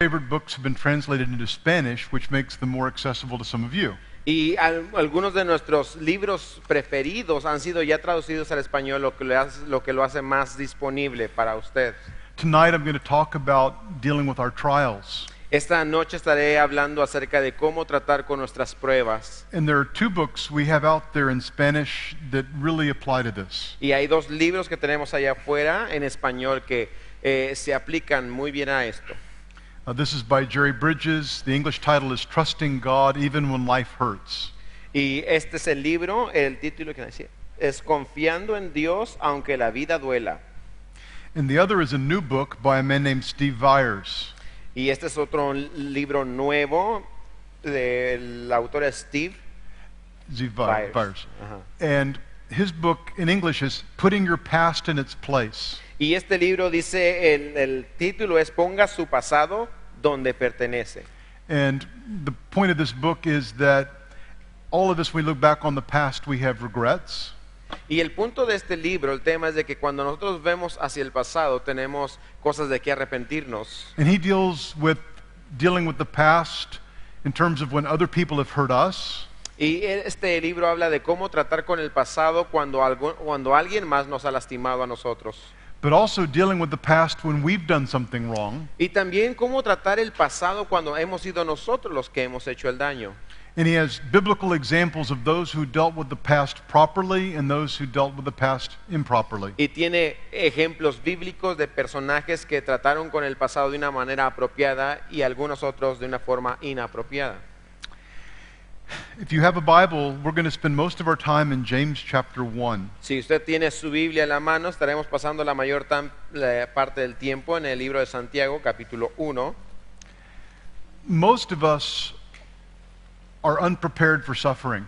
favorite books have been translated into Spanish, which makes them more accessible to some of you. Y algunos de nuestros libros preferidos han sido ya traducidos al español, lo que lo hace más disponible para usted. Tonight I'm going to talk about dealing with our trials. Esta noche estaré hablando acerca de cómo tratar con nuestras pruebas. And there are two books we have out there in Spanish that really apply to this. Y hay dos libros que tenemos allá afuera en español que se aplican muy bien a esto. This is by Jerry Bridges. The English title is Trusting God Even When Life Hurts. Y este es el libro, el título que decía, es Confiando en Dios aunque la vida duela. And the other is a new book by a man named Steve Viers. Y este es otro libro nuevo del autor Steve Viers. Ajá. And his book in English is Putting Your Past in Its Place. Y este libro dice, el título es Ponga su pasado donde pertenece. And the point of this book is that all of us, we look back on the past, we have regrets. Y el punto de este libro, el tema es de que cuando nosotros vemos hacia el pasado tenemos cosas de que arrepentirnos. And he deals with dealing with the past in terms of when other people have hurt us. Y este libro habla de cómo tratar con el pasado cuando alguien más nos ha lastimado a nosotros. But also dealing with the past when we've done something wrong. Y también cómo tratar el pasado cuando hemos sido nosotros los que hemos hecho el daño. And he has biblical examples of those who dealt with the past properly and those who dealt with the past improperly. Y tiene ejemplos bíblicos de personajes que trataron con el pasado de una manera apropiada y algunos otros de una forma inapropiada. If you have a Bible, we're going to spend most of our time in James chapter 1. Si usted tiene su Biblia en la mano, estaremos pasando la mayor parte del tiempo en el libro de Santiago, capítulo 1. Most of us are unprepared for suffering.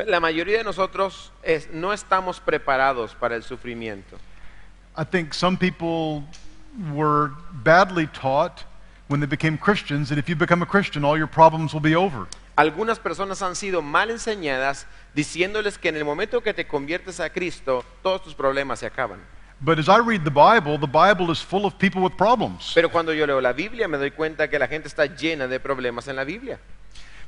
La mayoría de nosotros no estamos preparados para el sufrimiento. I think some people were badly taught when they became Christians that if you become a Christian, all your problems will be over. Algunas personas han sido mal enseñadas diciéndoles que en el momento que te conviertes a Cristo, todos tus problemas se acaban. But as I read the Bible is full of people with problems. Pero cuando yo leo la Biblia me doy cuenta que la gente está llena de problemas en la Biblia.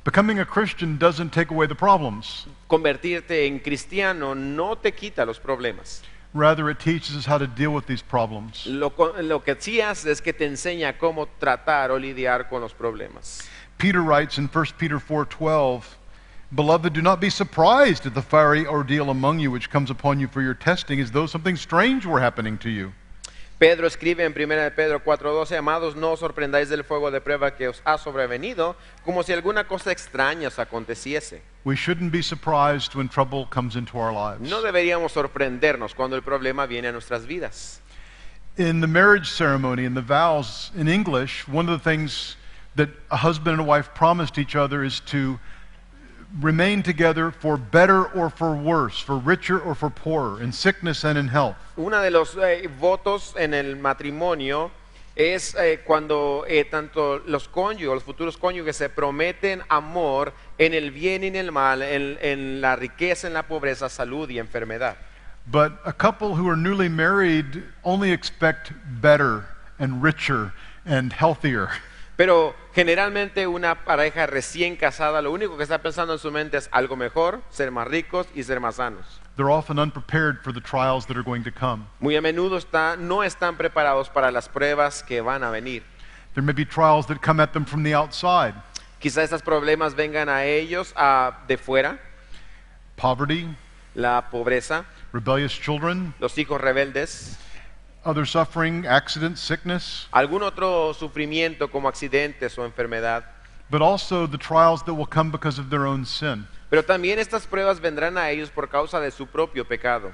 Becoming a Christian doesn't take away the problems. Convertirte en cristiano no te quita los problemas. Rather, it teaches us how to deal with these problems. Lo que sí hace es que te enseña cómo tratar o lidiar con los problemas. Peter writes in 1 Peter 4:12, Beloved, do not be surprised at the fiery ordeal among you which comes upon you for your testing, as though something strange were happening to you. Pedro escribe en 1 de Pedro 4:12, Amados, no os sorprendáis del fuego de prueba que os ha sobrevenido, como si alguna cosa extraña os aconteciese. We shouldn't be surprised when trouble comes into our lives. No deberíamos sorprendernos cuando el problema viene a nuestras vidas. In the marriage ceremony, in the vows in English, one of the things that a husband and a wife promised each other is to remain together for better or for worse, for richer or for poorer, in sickness and in health. Uno de los votos en el matrimonio es cuando tanto los cónyuges, los futuros cónyuges se prometen amor en el bien y en el mal, en la riqueza, en la pobreza, salud y enfermedad. But a couple who are newly married only expect better and richer and healthier. Pero generalmente una pareja recién casada lo único que está pensando en su mente es algo mejor, ser más ricos y ser más sanos. They're often unprepared for the trials that are going to come. Muy a menudo no están preparados para las pruebas que van a venir. There may be trials that come at them from the outside. Quizá estos problemas vengan a ellos de fuera. Poverty, La pobreza, rebellious children, los hijos rebeldes, other suffering, accidents, sickness, algún otro sufrimiento como accidentes o enfermedad. but also the trials that will come because of their own sin. Pero también estas pruebas vendrán a ellos por causa de su propio pecado.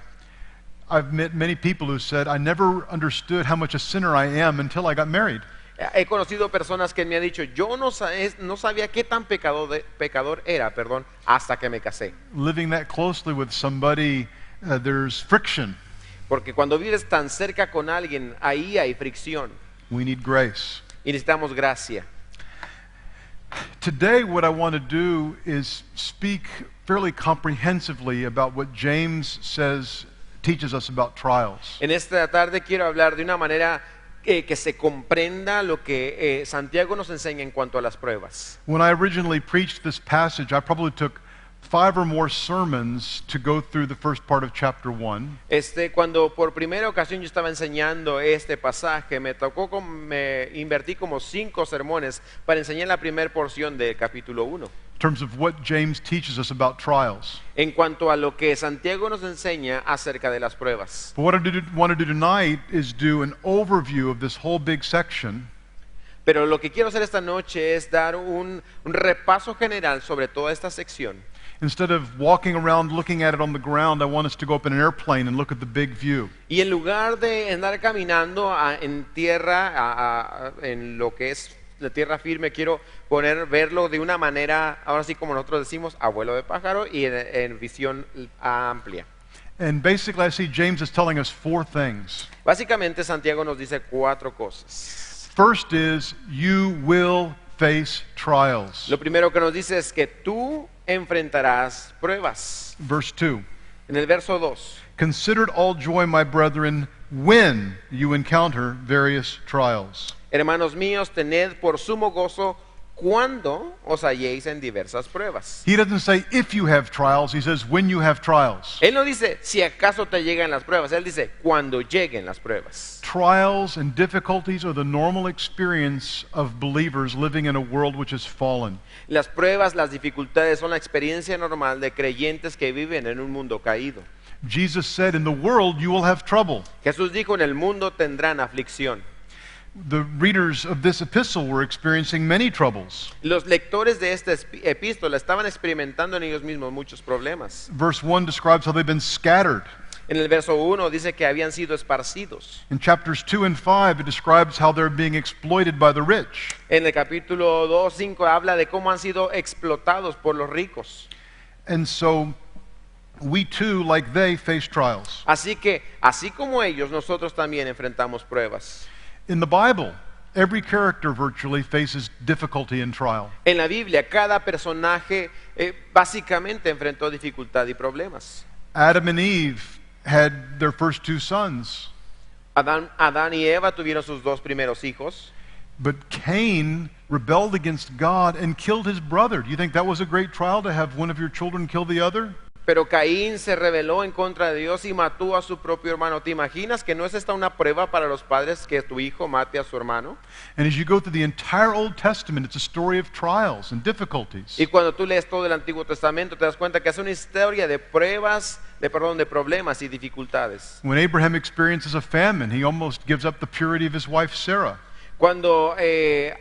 I've met many people who said, I never understood how much a sinner I am until I got married. He conocido personas que me han dicho, yo no sabía qué tan pecador era, hasta que me casé. Living that closely with somebody, there's friction. Porque cuando vives tan cerca con alguien, ahí hay fricción. We need grace. Y necesitamos gracia. Today, what I want to do is speak fairly comprehensively about what James teaches us about trials. En esta tarde quiero hablar de una manera que se comprenda lo que Santiago nos enseña en cuanto a las pruebas. When I originally preached this passage, I probably took 5 or more sermons to go through the first part of chapter 1. Cuando por primera ocasión yo estaba enseñando este pasaje, me invertí como 5 sermones para enseñar la primera porción del capítulo 1. In terms of what James teaches us about trials. En cuanto a lo que Santiago nos enseña acerca de las pruebas. But what I want to do tonight is do an overview of this whole big section. Pero lo que quiero hacer esta noche es dar un repaso general sobre toda esta sección. Instead of walking around looking at it on the ground, I want us to go up in an airplane and look at the big view. Y en lugar de andar caminando en tierra, en lo que es la tierra firme, quiero verlo de una manera, ahora sí como nosotros decimos, a vuelo de pájaro y en visión amplia. And basically I see James is telling us 4 things. Básicamente Santiago nos dice 4 cosas. First is, you will face trials. Lo primero que nos dice es que tú enfrentarás pruebas. Verse 2. En el verso 2. Consider it all joy, my brethren, when you encounter various trials. Hermanos míos, tened por sumo gozo cuando os halléis en diversas pruebas. He doesn't say if you have trials, he says when you have trials. Él no dice si acaso te llegan las pruebas, él dice cuando lleguen las pruebas. Trials and difficulties are the normal experience of believers living in a world which has fallen. Las pruebas, las dificultades son la experiencia normal de creyentes que viven en un mundo caído. Jesus said, in the world you will have trouble. Jesús dijo, en el mundo tendrán aflicción. The readers of this epistle were experiencing many troubles. Los lectores de esta epístola estaban experimentando en ellos mismos muchos problemas. Verse 1 describes how they've been scattered. En el verso 1 dice que habían sido esparcidos. In chapters 2 and 5 it describes how they're being exploited by the rich. En el capítulo 2, 5 habla de cómo han sido explotados por los ricos. And so we too, like they, face trials. Así que, así como ellos, nosotros también enfrentamos pruebas. In the Bible, every character virtually faces difficulty and trial. En la Biblia, cada personaje básicamente enfrentó dificultad y problemas. Adam and Eve had their first 2 sons. Adán y Eva tuvieron sus 2 primeros hijos. But Cain rebelled against God and killed his brother. Do you think that was a great trial to have one of your children kill the other? Pero Caín se rebeló en contra de Dios y mató a su propio hermano. ¿Te imaginas que no es esta una prueba para los padres que tu hijo mate a su hermano? And as you go through the entire Old Testament, it's a story of trials and difficulties. Y cuando tú lees todo el Antiguo Testamento, te das cuenta que es una historia de pruebas, de problemas y dificultades. When Abraham experiences a famine, he almost gives up the purity of his wife Sarah. Cuando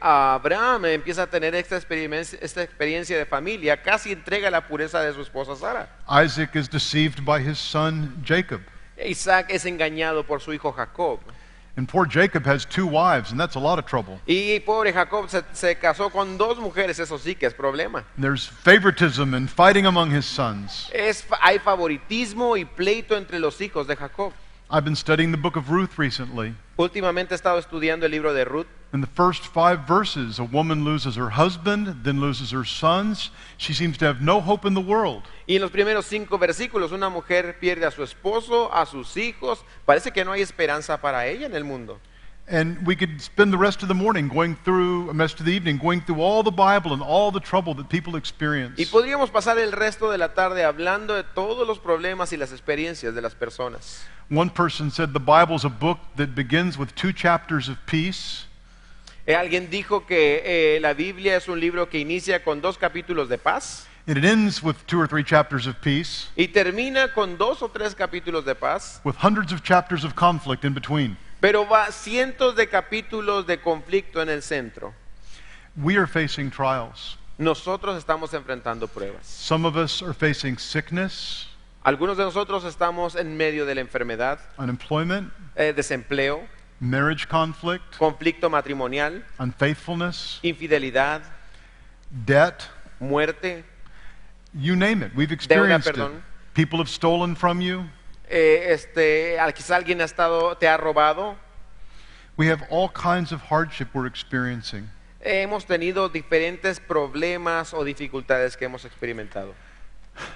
Abraham empieza a tener esta experiencia de familia, casi entrega la pureza de su esposa Sara. Isaac is deceived by his son Jacob. Isaac es engañado por su hijo Jacob. And poor Jacob has 2 wives, and that's a lot of trouble. Y pobre Jacob se casó con 2 mujeres, eso sí que es problema. And there's favoritism and fighting among his sons. Hay favoritismo y pleito entre los hijos de Jacob. I've been studying the book of Ruth recently. Últimamente he estado estudiando el libro de Ruth. In the first 5 verses, a woman loses her husband, then loses her sons. She seems to have no hope in the world. Y en los primeros 5 versículos, una mujer pierde a su esposo, a sus hijos. Parece que no hay esperanza para ella en el mundo. And we could spend the rest of the morning rest of the evening going through all the Bible and all the trouble that people experience. Y podríamos pasar el resto de la tarde hablando de todos los problemas y las experiencias de las personas. One person said the Bible is a book that begins with 2 chapters of peace. Alguien dijo que la Biblia es un libro que inicia con 2 capítulos de paz. And it ends with 2 or 3 chapters of peace. Y termina con 2 o 3 capítulos de paz. With hundreds of chapters of conflict in between. Pero va cientos de capítulos de conflicto en el centro. We are facing trials. Nosotros estamos enfrentando pruebas. Some of us are facing sickness, Algunos de nosotros estamos en medio de la enfermedad, unemployment, desempleo, marriage conflict, conflicto matrimonial, unfaithfulness, infidelidad, debt, muerte, you name it. We've experienced it. perdón. People have stolen from you. quizá alguien te ha robado. We have all kinds of hardship we're experiencing. Hemos tenido diferentes problemas o dificultades que hemos experimentado.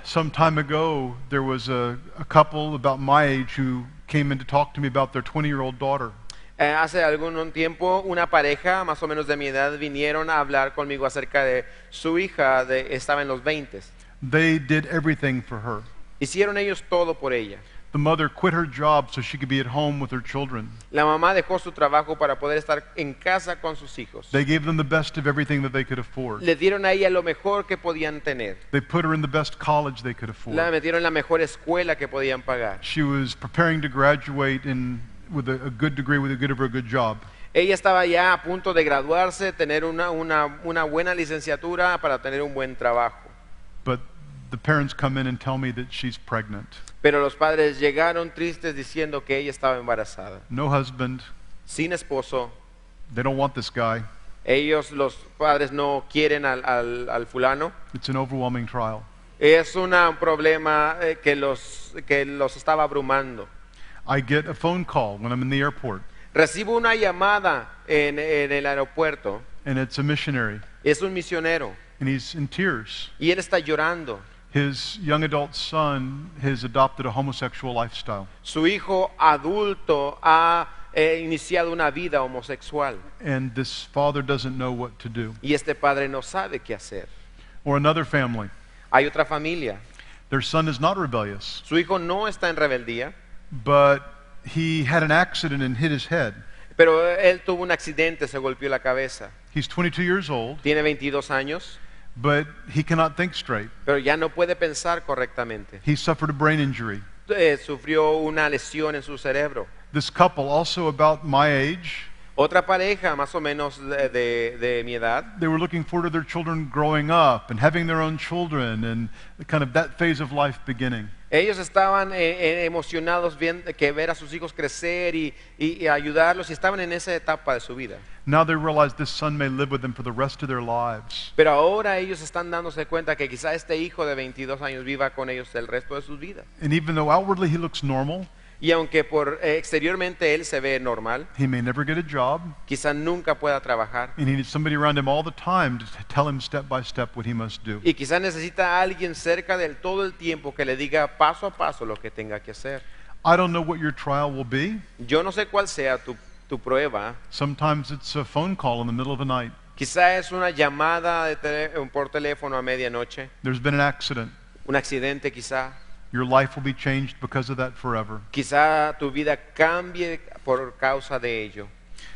Some time ago, there was a couple about my age who came in to talk to me about their 20-year-old daughter. Hace algún tiempo una pareja más o menos de mi edad vinieron a hablar conmigo acerca de su hija, estaba en los 20. They did everything for her. Hicieron ellos todo por ella. The mother quit her job so she could be at home with her children. La mamá dejó su trabajo para poder estar en casa con sus hijos. They gave them the best of everything that they could afford. Le dieron a ella lo mejor que podían tener. They put her in the best college they could afford. La metieron en la mejor escuela que podían pagar. She was preparing to graduate with a good degree, with a good job. Ella estaba ya a punto de graduarse, tener una buena licenciatura para tener un buen trabajo. But the parents come in and tell me that she's pregnant. Pero los padres llegaron tristes diciendo que ella estaba embarazada. No husband. Sin esposo. They don't want this guy. Ellos, los padres, no quieren al fulano. It's an overwhelming trial. Es un problema que los estaba abrumando. I get a phone call when I'm in the airport, Recibo una llamada en el aeropuerto. and it's a missionary, Es un misionero and he's in tears. y él está llorando. His young adult son has adopted a homosexual lifestyle, Su hijo adulto ha iniciado una vida homosexual and this father doesn't know what to do. y este padre no sabe qué hacer. Or another family, Hay otra familia. their son is not rebellious, Su hijo no está en rebeldía, but he had an accident and hit his head. pero él tuvo un accidente, se golpeó la cabeza. He's 22 years old, Tiene 22 años, but he cannot think straight. pero ya no puede pensar correctamente. He suffered a brain injury. Sufrió una lesión en su cerebro. This couple, also about my age, Otra pareja más o menos de mi edad, they were looking forward to their children growing up and having their own children and kind of that phase of life beginning. ellos estaban emocionados que ver a sus hijos crecer y ayudarlos, y estaban en esa etapa de su vida. Now they realize this son may live with them for the rest of their lives. Pero ahora ellos están dándose cuenta que quizá este hijo de 22 años viva con ellos el resto de sus vidas. And even though outwardly he looks normal, Y aunque exteriormente él se ve normal, he may never get a job, quizá nunca pueda trabajar. and he needs somebody around him all the time to tell him step by step what he must do. Y quizá necesita a alguien cerca de él todo el tiempo que le diga paso a paso lo que tenga que hacer. I don't know what your trial will be. Yo no sé cuál sea tu prueba. Sometimes it's a phone call in the middle of the night. Quizá es una llamada por teléfono a medianoche, There's been an accident. un accidente quizá. Your life will be changed because of that forever. Quizá tu vida cambie por causa de ello.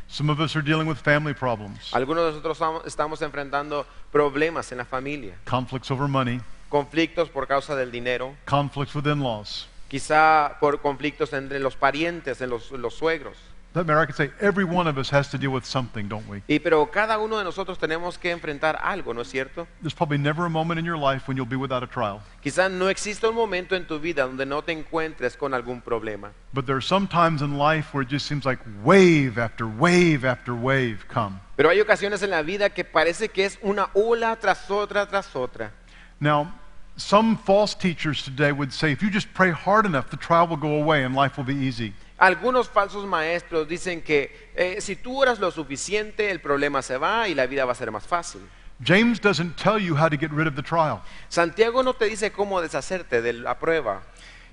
Some of us are dealing with family problems, Algunos de nosotros estamos enfrentando problemas en la familia, conflicts over money, conflictos por causa del dinero, conflicts with in-laws. quizá por conflictos entre los parientes, los suegros. That matter, I could say every one of us has to deal with something, don't we? Pero cada uno de nosotros tenemos que enfrentar algo, ¿no es cierto? There's probably never a moment in your life when you'll be without a trial. Quizá no exista un momento en tu vida donde no te encuentres con algún problema. But there are some times in life where it just seems like wave after wave after wave come. Pero hay ocasiones en la vida que parece que es una ola tras otra tras otra. Now, some false teachers today would say if you just pray hard enough, the trial will go away and life will be easy. Algunos falsos maestros dicen que si tú oras lo suficiente, el problema se va y la vida va a ser más fácil. James doesn't tell you how to get rid of the trial. Santiago no te dice cómo deshacerte de la prueba.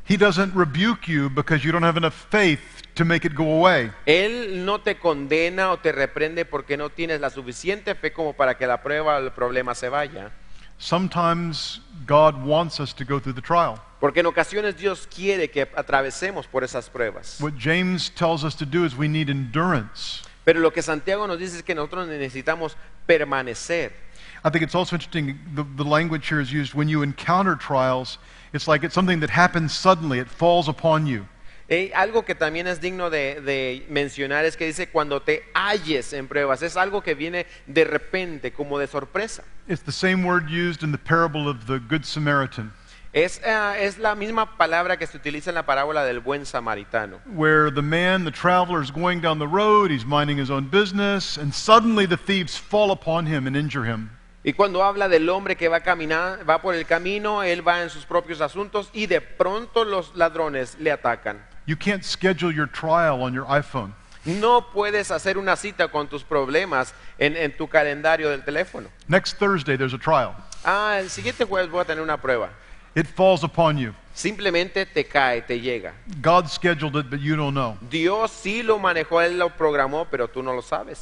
He doesn't rebuke you because you don't have enough faith to make it go away. Él no te condena o te reprende porque no tienes la suficiente fe como para que la prueba o el problema se vaya. Sometimes God wants us to go through the trial. Porque en ocasiones Dios quiere que atravesemos por esas pruebas. What James tells us to do is we need endurance. Pero lo que Santiago nos dice es que nosotros necesitamos permanecer. I think it's also interesting, the language here is used when you encounter trials, it's like it's something that happens suddenly, it falls upon you. Algo que también es digno de mencionar es que dice cuando te halles en pruebas, es algo que viene de repente, como de sorpresa. It's the same word used in the parable of the Good Samaritan, Es la misma palabra que se utiliza en la parábola del buen samaritano, where the traveler is going down the road, he's minding his own business, and suddenly the thieves fall upon him and injure him. y cuando habla del hombre que va por el camino, él va en sus propios asuntos y de pronto los ladrones le atacan. You can't schedule your trial on your iPhone. No puedes hacer una cita con tus problemas en tu calendario del teléfono. Next Thursday there's a trial. El siguiente jueves voy a tener una prueba. It falls upon you. simplemente te cae, te llega. God scheduled it, but you don't know. Dios sí lo manejó, Él lo programó, pero tú no lo sabes.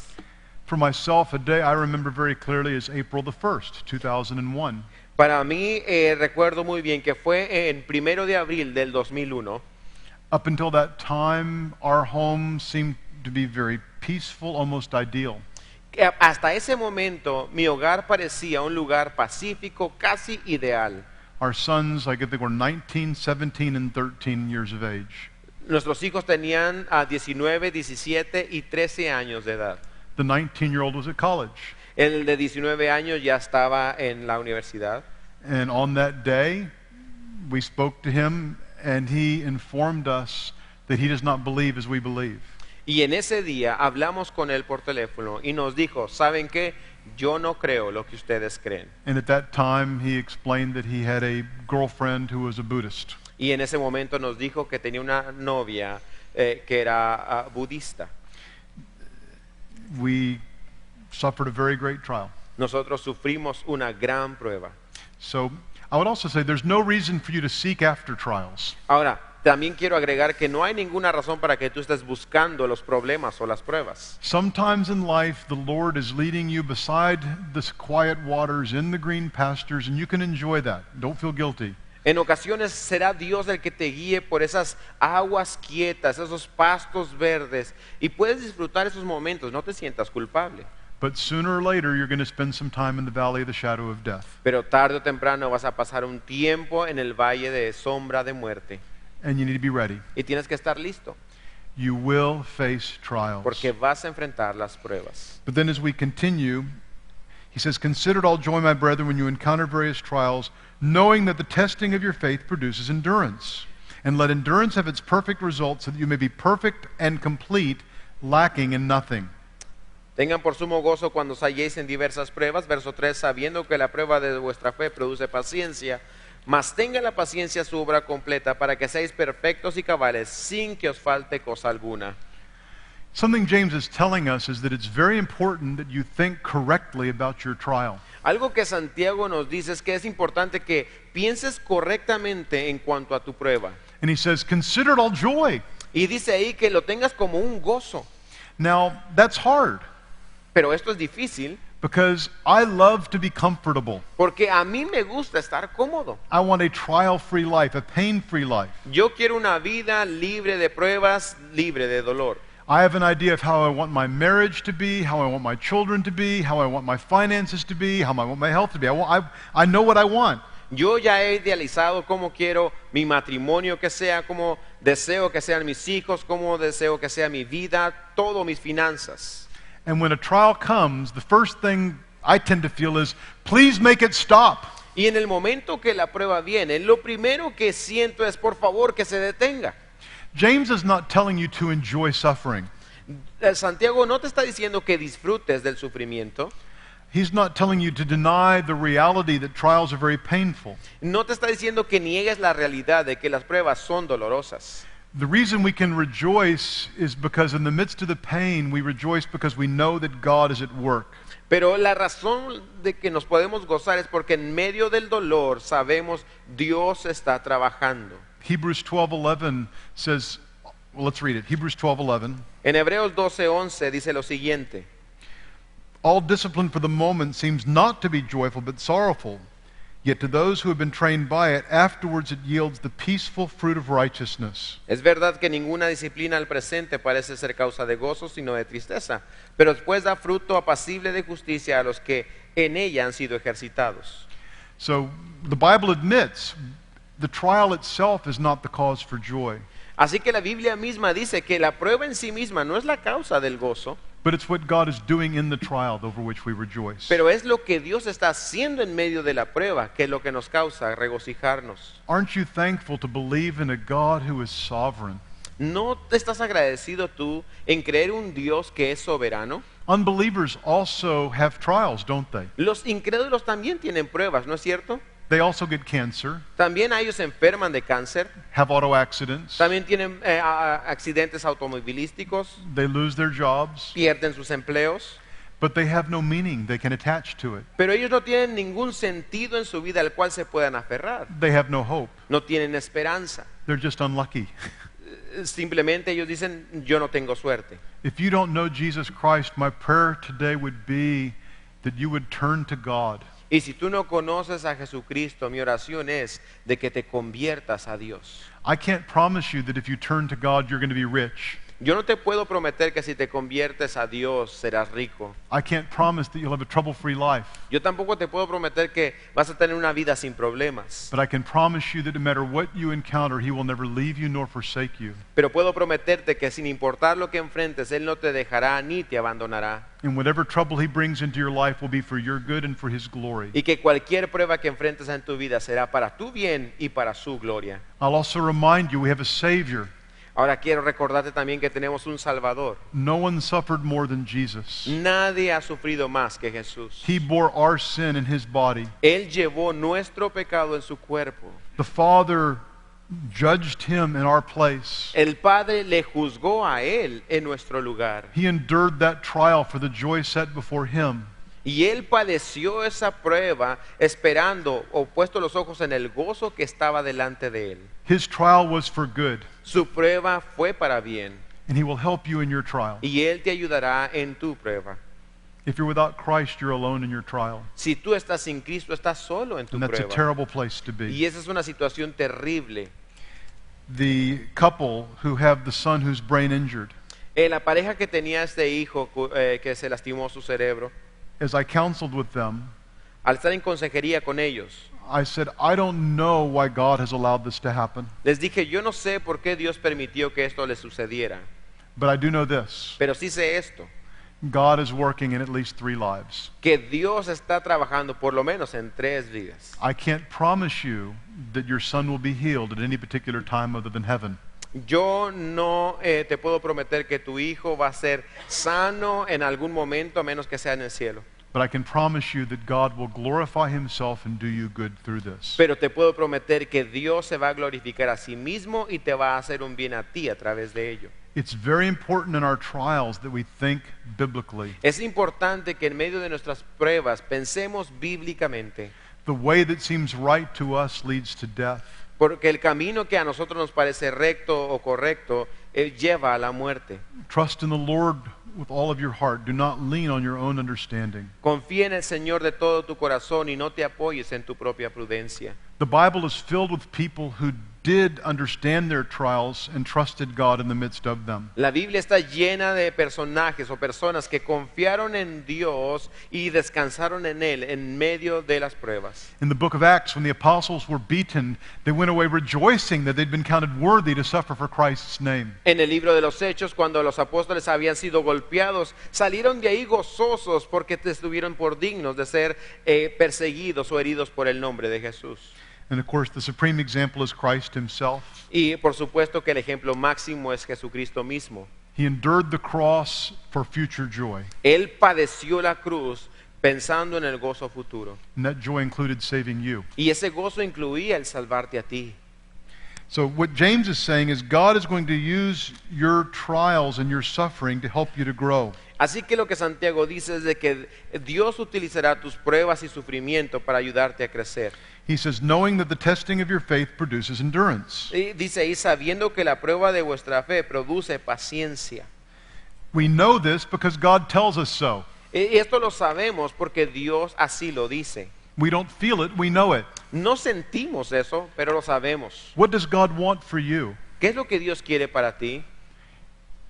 For myself, a day I remember very clearly is April the 1st, 2001. Para mí, recuerdo muy bien que fue en 1 de abril del 2001. Up until that time, our home seemed to be very peaceful, almost ideal. Que hasta ese momento, mi hogar parecía un lugar pacífico, casi ideal. Our sons, I think they were 19, 17, and 13 years of age. Nuestros hijos tenían a 19, 17 y 13 años de edad. The 19-year-old was at college. El de 19 años ya estaba en la universidad. And on that day, we spoke to him, and he informed us that he does not believe as we believe. Y en ese día hablamos con él por teléfono y nos dijo, ¿saben qué? Yo no creo lo que ustedes creen. And at that time, he explained that he had a girlfriend who was a Buddhist. Y en ese momento nos dijo que tenía una novia que era budista. We suffered a very great trial. Nosotros sufrimos una gran prueba. So I would also say there's no reason for you to seek after trials. Ahora, también quiero agregar que no hay ninguna razón para que tú estés buscando los problemas o las pruebas. Sometimes in life, the Lord is leading you beside the quiet waters in the green pastures, and you can enjoy that. Don't feel guilty. En ocasiones será Dios el que te guíe por esas aguas quietas, esos pastos verdes, y puedes disfrutar esos momentos, no te sientas culpable. But sooner or later, you're going to spend some time in the valley of the shadow of death. Pero tarde o temprano vas a pasar un tiempo en el valle de sombra de muerte. And you need to be ready. Y tienes que estar listo, You will face trials. porque vas a enfrentar las pruebas. But then as we continue, he says, "Consider it all joy, my brethren, when you encounter various trials, knowing that the testing of your faith produces endurance. And let endurance have its perfect result, so that you may be perfect and complete, lacking in nothing." Tengan por sumo gozo cuando os halléis en diversas pruebas. Verso 3, sabiendo que la prueba de vuestra fe produce paciencia, mas tenga la paciencia su obra completa, para que seáis perfectos y cabales, sin que os falte cosa alguna. Something James is telling us is that it's very important that you think correctly about your trial. Algo que Santiago nos dice es que es importante que pienses correctamente en cuanto a tu prueba. And he says, "Consider it all joy." Y dice ahí que lo tengas como un gozo. Now, that's hard Pero esto es difícil because I love to be comfortable. porque a mí me gusta estar cómodo. I want a trial-free life, a pain-free life. Yo quiero una vida libre de pruebas, libre de dolor. I have an idea of how I want my marriage to be, how I want my children to be, how I want my finances to be, how I want my health to be. I know what I want. Yo ya he idealizado cómo quiero mi matrimonio que sea, cómo deseo que sean mis hijos, cómo deseo que sea mi vida, todo mis finanzas. And when a trial comes, the first thing I tend to feel is, please make it stop. Y en el momento que la prueba viene, lo primero que siento es, por favor, que se detenga. James is not telling you to enjoy suffering. Santiago no te está diciendo que disfrutes del sufrimiento. He's not telling you to deny the reality that trials are very painful. No te está diciendo que niegues la realidad de que las pruebas son dolorosas. The reason we can rejoice is because in the midst of the pain, we rejoice because we know that God is at work. Pero la razón de que nos podemos gozar es porque en medio del dolor sabemos Dios está trabajando. Hebrews 12:11 says, well, let's read it. Hebrews 12:11. En Hebreos 12:11 dice lo siguiente: All discipline for the moment seems not to be joyful but sorrowful. Yet to those who have been trained by it, afterwards it yields the peaceful fruit of righteousness. Es verdad que ninguna disciplina al presente parece ser causa de gozo, sino de tristeza, pero después da fruto apacible de justicia a los que en ella han sido ejercitados. So the Bible admits the trial itself is not the cause for joy, Así que la Biblia misma dice que la prueba en sí misma no es la causa del gozo, but it's what God is doing in the trial over which we rejoice. pero es lo que Dios está haciendo en medio de la prueba que es lo que nos causa regocijarnos. Aren't you thankful to believe in a God who is sovereign? ¿No te estás agradecido tú en creer un Dios que es soberano? Unbelievers also have trials, don't they? Los incrédulos también tienen pruebas, ¿no es cierto? They also get cancer, También ellos se enferman de cáncer, have auto accidents, también tienen accidentes automovilísticos, they lose their jobs. pierden sus empleos. but they have no meaning they can attach to it. pero ellos no tienen ningún sentido en su vida al cual se puedan aferrar. They have no hope. No tienen esperanza. They're just unlucky. Simplemente ellos dicen, yo no tengo suerte. If you don't know Jesus Christ, my prayer today would be that you would turn to God. Y si tú no conoces a Jesucristo, mi oración es de que te conviertas a Dios. I can't promise you that if you turn to God, you're going to be rich. Yo no te puedo prometer que si te conviertes a Dios serás rico. I can't promise that you'll have a trouble-free life. Yo tampoco te puedo prometer que vas a tener una vida sin problemas. But I can promise you that no matter what you encounter, He will never leave you nor forsake you. Pero puedo prometerte que sin importar lo que enfrentes, Él no te dejará ni te abandonará. And whatever trouble He brings into your life will be for your good and for His glory. Y que cualquier prueba que enfrentes en tu vida será para tu bien y para su gloria. I'll also remind you we have a Savior. Ahora quiero recordarte también que tenemos un Salvador. No one suffered more than Jesus. Nadie ha sufrido más que Jesús. He bore our sin in His body. Él llevó nuestro pecado en su cuerpo. The Father judged Him in our place. El Padre le juzgó a Él en nuestro lugar. He endured that trial for the joy set before Him. Y Él padeció esa prueba esperando o puesto los ojos en el gozo que estaba delante de Él. His trial was for good, Su prueba fue para bien. and He will help you in your trial. Y Él te ayudará en tu prueba. If you're without Christ, you're alone in your trial. Si tú estás sin Cristo, estás solo en tu And that's a prueba. terrible place to be. Y esa es una situación terrible. The couple who have the son who's brain injured, La pareja que tenía este hijo que se lastimó su cerebro, as I counseled with them, al estar en consejería con ellos, I said, I don't know why God has allowed this to happen, les dije, yo no sé por qué Dios permitió que esto les sucediera, but I do know this. pero sí sé esto, God is working in at least 3 lives. que Dios está trabajando por lo menos en 3 vidas. I can't promise you that your son will be healed at any particular time other than heaven. Yo no te puedo prometer que tu hijo va a ser sano en algún momento a menos que sea en el cielo. But I can promise you that God will glorify Himself and do you good through this. Pero te puedo prometer que Dios se va a glorificar a sí mismo y te va a hacer un bien a ti a través de ello. It's very important in our trials that we think biblically. Es importante que en medio de nuestras pruebas pensemos bíblicamente, The way that seems right to us leads to death. porque el camino que a nosotros nos parece recto o correcto lleva a la muerte. Trust in the Lord with all of your heart. Do not lean on your own understanding. Confía en el Señor de todo tu corazón y no te apoyes en tu propia prudencia. The Bible is filled with people who did understand their trials and trusted God in the midst of them. La Biblia está llena de personajes o personas que confiaron en Dios y descansaron en Él en medio de las pruebas. In the book of Acts, when the apostles were beaten, they went away rejoicing that they'd been counted worthy to suffer for Christ's name. En el libro de los Hechos, cuando los apóstoles habían sido golpeados, salieron de ahí gozosos porque estuvieron por dignos de ser perseguidos o heridos por el nombre de Jesús. And of course, the supreme example is Christ Himself. Y por supuesto que el ejemplo máximo es Jesucristo mismo. He endured the cross for future joy, Él padeció la cruz pensando en el gozo futuro. and that joy included saving you. Y ese gozo incluía el salvarte a ti. So what James is saying is God is going to use your trials and your suffering to help you to grow. Así que lo que Santiago dice es de que Dios utilizará tus pruebas y sufrimiento para ayudarte a crecer. He says, knowing that the testing of your faith produces endurance. Y dice ahí, sabiendo que la prueba de vuestra fe produce paciencia. We know this because God tells us so. Y esto lo sabemos porque Dios así lo dice. We don't feel it, we know it. No sentimos eso, pero lo sabemos. What does God want for you? ¿Qué es lo que Dios quiere para ti?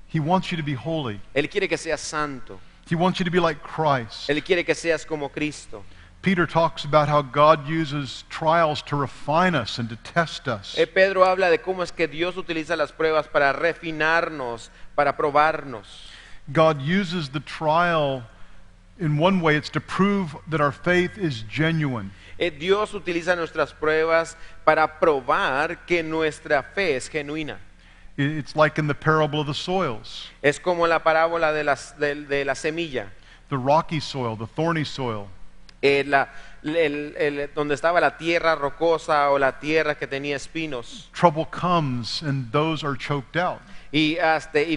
He wants you to be holy. Él quiere que seas santo. He wants you to be like Christ. Él quiere que seas como Cristo. Peter talks about how God uses trials to refine us and to test us. Pedro habla de cómo es que Dios utiliza las pruebas para refinarnos, para probarnos. God uses the trial in one way, it's to prove that our faith is genuine. Dios utiliza nuestras pruebas para probar que nuestra fe es genuina. It's like in the parable of the soils. Es como la parábola de la semilla. The rocky soil, the thorny soil. Donde estaba la tierra rocosa o la tierra que tenía espinos. Trouble comes and those are choked out. Y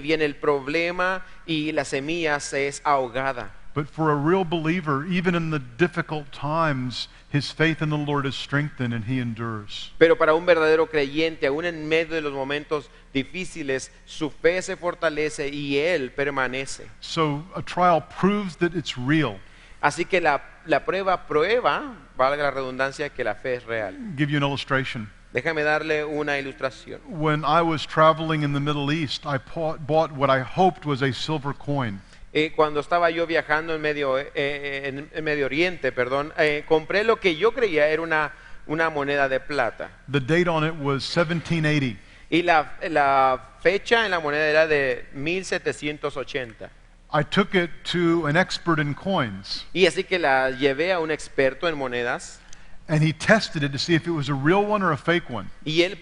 viene el problema y la semilla se es ahogada. But for a real believer, even in the difficult times, his faith in the Lord is strengthened and he endures. Pero para un verdadero creyente, aún en medio de los momentos difíciles, su fe se fortalece y él permanece. So a trial proves that it's real. Así que la prueba, valga la redundancia, que la fe es real. Give you an illustration. Déjame darle una ilustración. When I was traveling in the Middle East, I bought what I hoped was a silver coin. Cuando estaba yo viajando en Medio Oriente, compré lo que yo creía era una moneda de plata. The date on it was 1780. Y la fecha en la moneda era de 1780. I took it to an expert in coins, Y así que la llevé a un experto en monedas and he tested it to see if it was a real one or a fake one. y él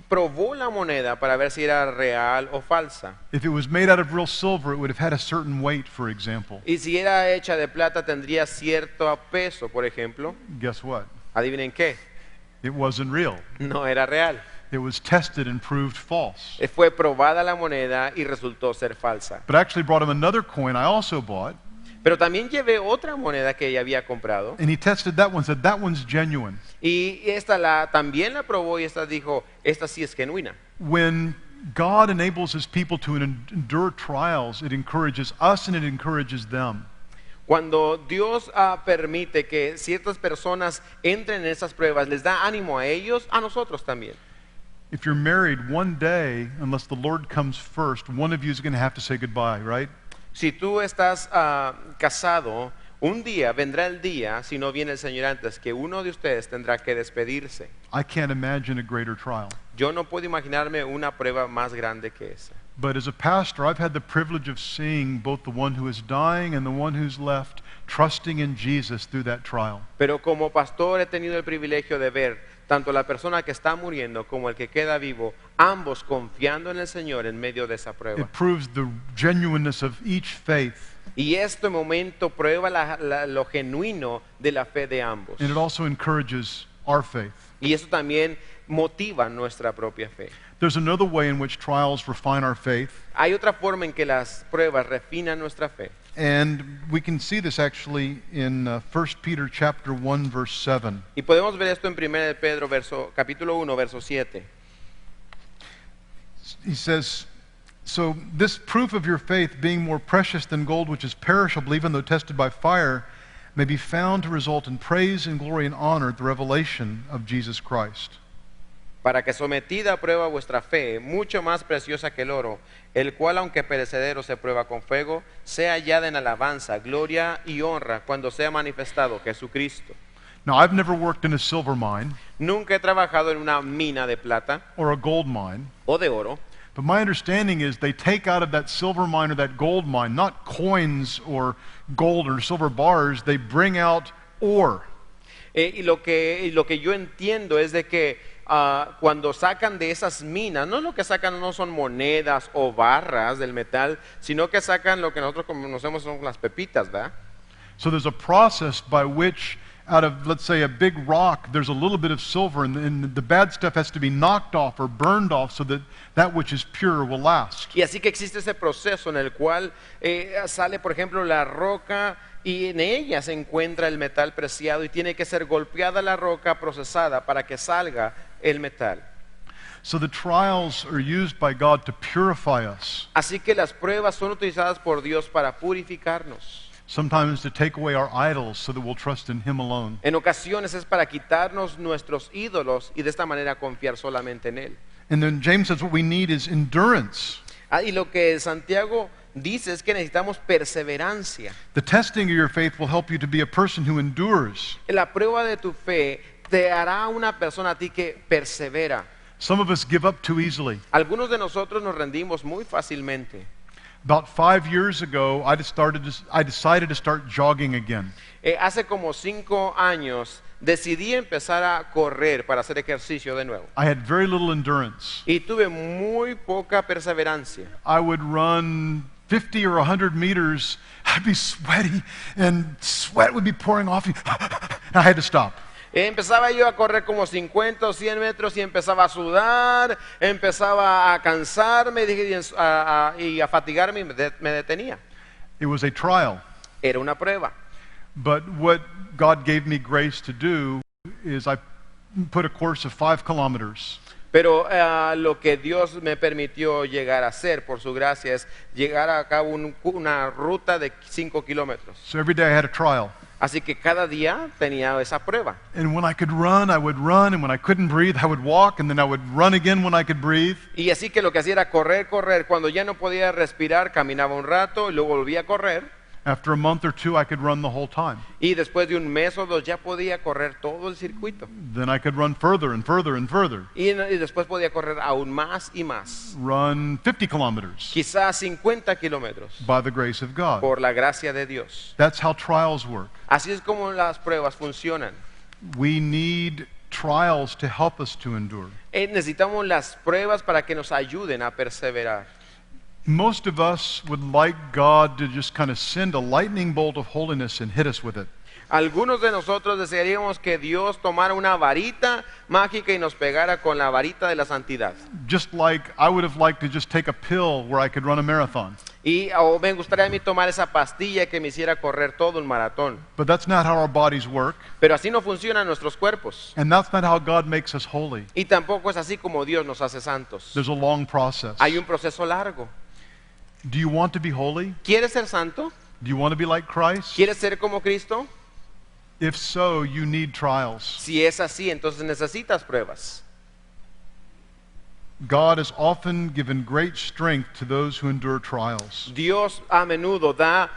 probó la moneda para ver si era real o falsa. If it was made out of real silver, it would have had a certain weight, for example. Y si era hecha de plata tendría cierto peso, por ejemplo. Guess what? Adivinen qué, It wasn't real. no era real. It was tested and proved false. Fue probada la moneda y resultó ser falsa. But I actually brought him another coin I also bought, Pero también llevé otra moneda que ella había comprado and he tested that one, said that one's genuine. y también la probó y esta dijo, esta sí es genuina. When God enables his people to endure trials, it encourages us and it encourages them. Cuando Dios permite que ciertas personas entren en esas pruebas, les da ánimo a ellos, a nosotros también. If you're married, one day, unless the Lord comes first, one of you is going to have to say goodbye, right? Si tú estás casado, un día vendrá el día, si no viene el Señor antes, que uno de ustedes tendrá que despedirse. I can't imagine a greater trial. Yo no puedo imaginarme una prueba más grande que esa. But as a pastor, I've had the privilege of seeing both the one who is dying and the one who's left trusting in Jesus through that trial. Pero como pastor he tenido el privilegio de ver tanto la persona que está muriendo como el que queda vivo, ambos confiando en el Señor en medio de esa prueba. It proves the genuineness of each faith, Y este momento prueba lo genuino de la fe de ambos. and it also encourages our faith. Y eso también motiva nuestra propia fe. There's another way in which trials refine our faith, Hay otra forma en que las pruebas refinan nuestra fe. and we can see this actually in 1 Peter chapter 1 verse 7. Y podemos ver esto en 1 de Pedro capítulo 1 verso 7. He says, so this proof of your faith, being more precious than gold which is perishable even though tested by fire, may be found to result in praise and glory and honor at the revelation of Jesus Christ. Para que sometida a prueba vuestra fe, mucho más preciosa que el oro, el cual aunque perecedero se prueba con fuego, sea hallada en alabanza, gloria y honra cuando sea manifestado Jesucristo. Now, I've never worked in a silver mine Nunca he trabajado en una mina de plata or a gold mine, o de oro, but my understanding is they take out of that silver mine or that gold mine not coins or gold or silver bars, they bring out ore. y lo que yo entiendo es de que cuando sacan de esas minas, no lo que sacan no son monedas o barras del metal, sino que sacan lo que nosotros conocemos son las pepitas, ¿verdad? So there's a process by which out of, let's say, a big rock, there's a little bit of silver, and the bad stuff has to be knocked off or burned off so that that which is pure will last. Y así que existe ese proceso en el cual sale, por ejemplo, la roca y en ella se encuentra el metal preciado y tiene que ser golpeada la roca, procesada para que salga el metal. So the trials are used by God to purify us, Así que las pruebas son utilizadas por Dios para purificarnos. sometimes to take away our idols so that we'll trust in Him alone. En ocasiones es para quitarnos nuestros ídolos y de esta manera confiar solamente en Él. And then James says what we need is endurance. Y lo que Santiago dice es que necesitamos perseverancia. The testing of your faith will help you to be a person who endures. La prueba de tu fe te hará una persona a ti que persevera. Some of us give up too easily. Algunos de nosotros nos rendimos muy fácilmente. About 5 years ago, I decided to start jogging again. Hace como 5 años decidí empezar a correr para hacer ejercicio de nuevo. I had very little endurance. Y tuve muy poca perseverancia. I would run 50 or 100 meters. I'd be sweaty, and sweat would be pouring off you. I had to stop. Empezaba yo a correr como 50 o 100 metros y empezaba a sudar, empezaba a cansarme y a fatigarme y me detenía. It was a trial. era una prueba. But what God gave me grace to do is I put a course of 5 kilometers. Pero lo que Dios me permitió llegar a hacer por su gracia es llegar a cabo una ruta de 5 kilómetros. So every day I had a trial. Así que cada día tenía esa prueba. And when I could run, I would run. And when I couldn't breathe, I would walk. And then I would run again when I could breathe. Y así que lo que hacía era correr, correr. Cuando ya no podía respirar, caminaba un rato y luego volvía a correr. After a month or 2, I could run the whole time. Y después de un mes o dos ya podía correr todo el circuito. Then I could run further and further and further. Y después podía correr aún más y más. Run 50 kilometers Quizás 50 kilómetros by the grace of God. por la gracia de Dios. That's how trials work. Así es como las pruebas funcionan. We need trials to help us to endure. Necesitamos las pruebas para que nos ayuden a perseverar. Most of us would like God to just kind of send a lightning bolt of holiness and hit us with it. Algunos de nosotros desearíamos que Dios tomara una varita mágica y nos pegara con la varita de la santidad. Just like I would have liked to just take a pill where I could run a marathon. O me gustaría a mí tomar esa pastilla que me hiciera correr todo un maratón. But that's not how our bodies work. Pero así no funcionan nuestros cuerpos. And that's not how God makes us holy. Y tampoco es así como Dios nos hace santos. There's a long process. Hay un proceso largo. Do you want to be holy? ¿Quieres ser santo? Do you want to be like Christ? ¿Quieres ser como Cristo? If so, you need trials. Si es así, entonces necesitas pruebas. God has often given great strength to those who endure trials. Dios a menudo da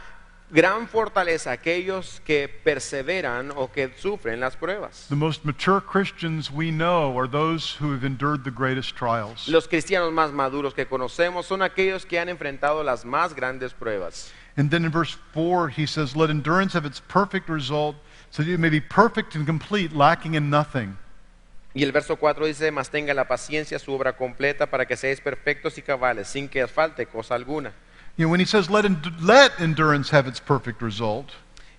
gran fortaleza a aquellos que perseveran o que sufren las pruebas. The most mature Christians we know are those who have endured the greatest trials. Los cristianos más maduros que conocemos son aquellos que han enfrentado las más grandes pruebas. And then in verse 4 he says, "Let endurance have its perfect result, so that you may be perfect and complete, lacking in nothing." Y el verso 4 dice, mas tenga la paciencia su obra completa para que seáis perfectos y cabales, sin que os falte cosa alguna. You know, when he says let endurance have its perfect result,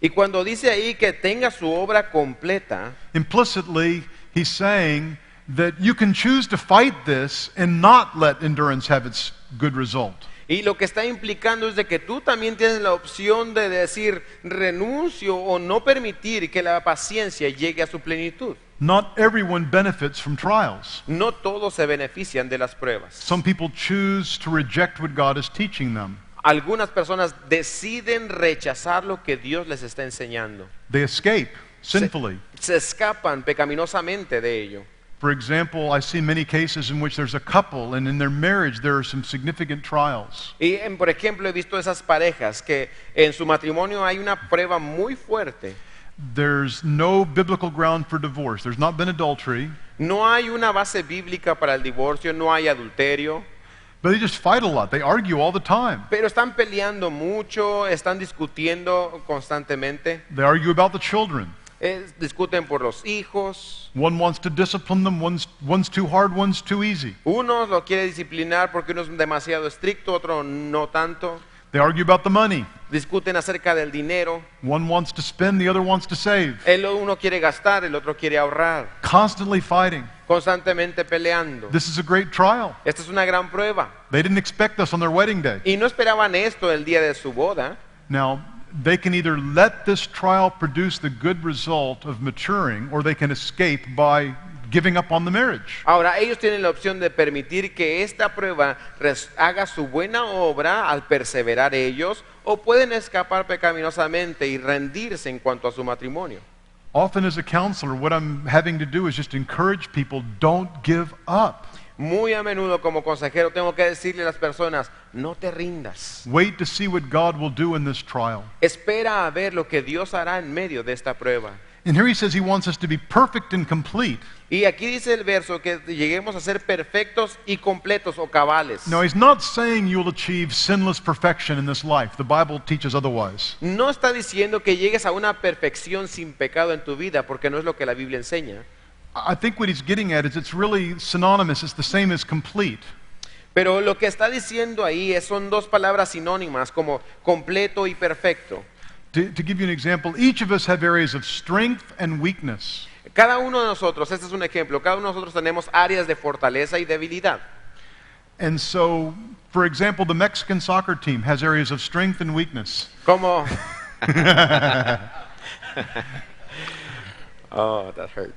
Y cuando dice ahí que tenga su obra completa, implicitly he's saying that you can choose to fight this and not let endurance have its good result. y lo que está implicando es de que tú también tienes la opción de decir renuncio o no permitir que la paciencia llegue a su plenitud. Not everyone benefits from trials. No todos se benefician de las pruebas. Some people choose to reject what God is teaching them. Algunas personas deciden rechazar lo que Dios les está enseñando. They escape sinfully. Se escapan pecaminosamente de ello. For example, I see many cases in which there's a couple and in their marriage there are some significant trials. Y por ejemplo he visto esas parejas que en su matrimonio hay una prueba muy fuerte. There's no biblical ground for divorce. There's not been adultery, No hay una base bíblica para el divorcio, no hay adulterio, but they just fight a lot. They argue all the time. pero están peleando mucho, están discutiendo constantemente, They argue about the children. discuten por los hijos. One wants to discipline them, one's too hard, one's too easy. Uno lo quiere disciplinar porque uno es demasiado estricto, otro no tanto. They argue about the money. Discuten acerca del dinero. One wants to spend, the other wants to save. Uno quiere gastar, el otro quiere ahorrar. Constantly fighting. Constantemente peleando. This is a great trial. Esta es una gran prueba. They didn't expect this on their wedding day. Y no esperaban esto el día de su boda. Now, they can either let this trial produce the good result of maturing, or they can escape by giving up on the marriage. Ahora, ellos tienen la opción de permitir que esta prueba haga su buena obra al perseverar ellos, o pueden escapar pecaminosamente y rendirse en cuanto a su matrimonio. Often as a counselor, what I'm having to do is just encourage people, don't give up. Muy a menudo como consejero tengo que decirle a las personas, no te rindas. Wait to see what God will do in this trial. Espera a ver lo que Dios hará en medio de esta prueba. And here he says he wants us to be perfect and complete. Y aquí dice el verso que lleguemos a ser perfectos y completos o cabales. Now, he's not saying you'll achieve sinless perfection in this life. The Bible teaches otherwise. No está diciendo que llegues a una perfección sin pecado en tu vida, porque no es lo que la Biblia enseña. I think what he's getting at is it's really synonymous. It's the same as complete. Pero lo que está diciendo ahí son dos palabras sinónimas como completo y perfecto. To give you an example, each of us have areas of strength and weakness. Cada uno de nosotros, este es un ejemplo, cada uno de nosotros tenemos áreas de fortaleza y debilidad. And so, for example, the Mexican soccer team has areas of strength and weakness. Como Oh, that hurt.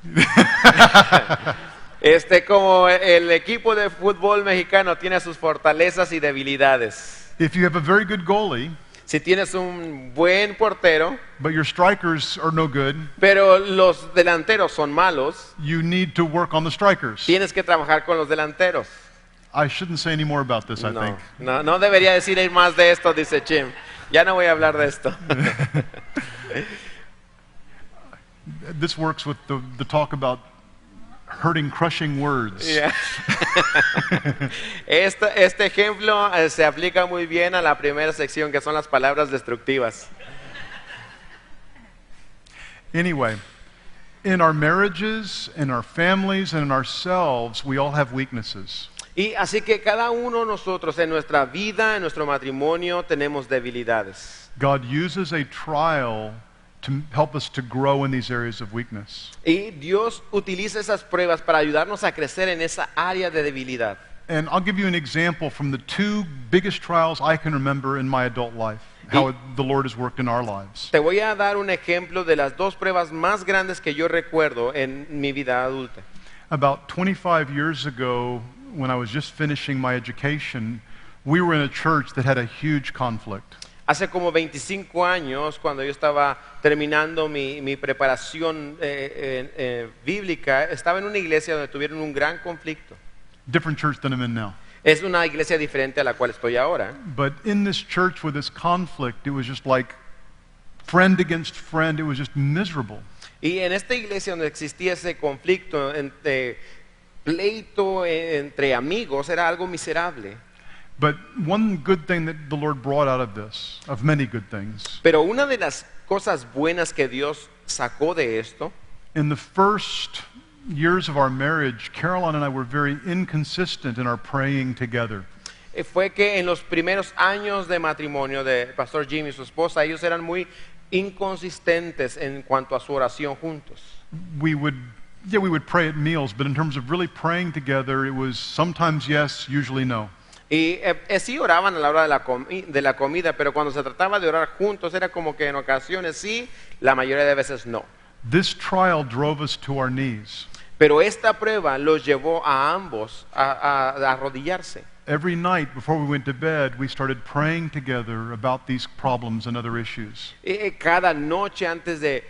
Como el equipo de fútbol mexicano tiene sus fortalezas y debilidades. If you have a very good goalie, Si tienes un buen portero, but your strikers are no good, pero los delanteros son malos, you need to work on the strikers. tienes que trabajar con los delanteros. I shouldn't say any more about this, I No, think. no debería decir más de esto, dice Jim. Ya no voy a hablar de esto. This works with the talk about hurting, crushing words. Yeah. Este ejemplo se aplica muy bien a la primera sección, que son las palabras destructivas. Anyway, in our marriages, in our families, and in ourselves, we all have weaknesses. Y así que cada uno de nosotros en nuestra vida, en nuestro matrimonio, tenemos debilidades. God uses a trial to help us to grow in these areas of weakness. Y Dios utiliza esas pruebas para ayudarnos a crecer en esa área de debilidad. And I'll give you an example from the two biggest trials I can remember in my adult life, how the Lord has worked in our lives. Te voy a dar un ejemplo de las dos pruebas más grandes que yo recuerdo en mi vida adulta. About 25 years ago, when I was just finishing my education, we were in a church that had a huge conflict. Hace como 25 años, cuando yo estaba terminando mi preparación bíblica, estaba en una iglesia donde tuvieron un gran conflicto. Different church than I'm in now. Es una iglesia diferente a la cual estoy ahora. But in this church with this conflict, it was just like friend against friend. It was just miserable. Y en esta iglesia donde existía ese conflicto, pleito entre amigos, era algo miserable. But one good thing that the Lord brought out of this, of many good things, Pero una de las cosas buenas que Dios sacó de esto, in the first years of our marriage, Caroline and I were very inconsistent in our praying together. fue que en los primeros años de matrimonio de Pastor Jim y su esposa, ellos eran muy inconsistentes en cuanto a su oración juntos. We would pray at meals, but in terms of really praying together, it was sometimes yes, usually no. Y sí oraban a la hora de la comida, pero cuando se trataba de orar juntos era como que en ocasiones sí, la mayoría de veces no. This trial drove us to our knees. Pero esta prueba los llevó a ambos a arrodillarse. Every night before we went to bed, we started praying together about these problems and other issues. Cada noche antes de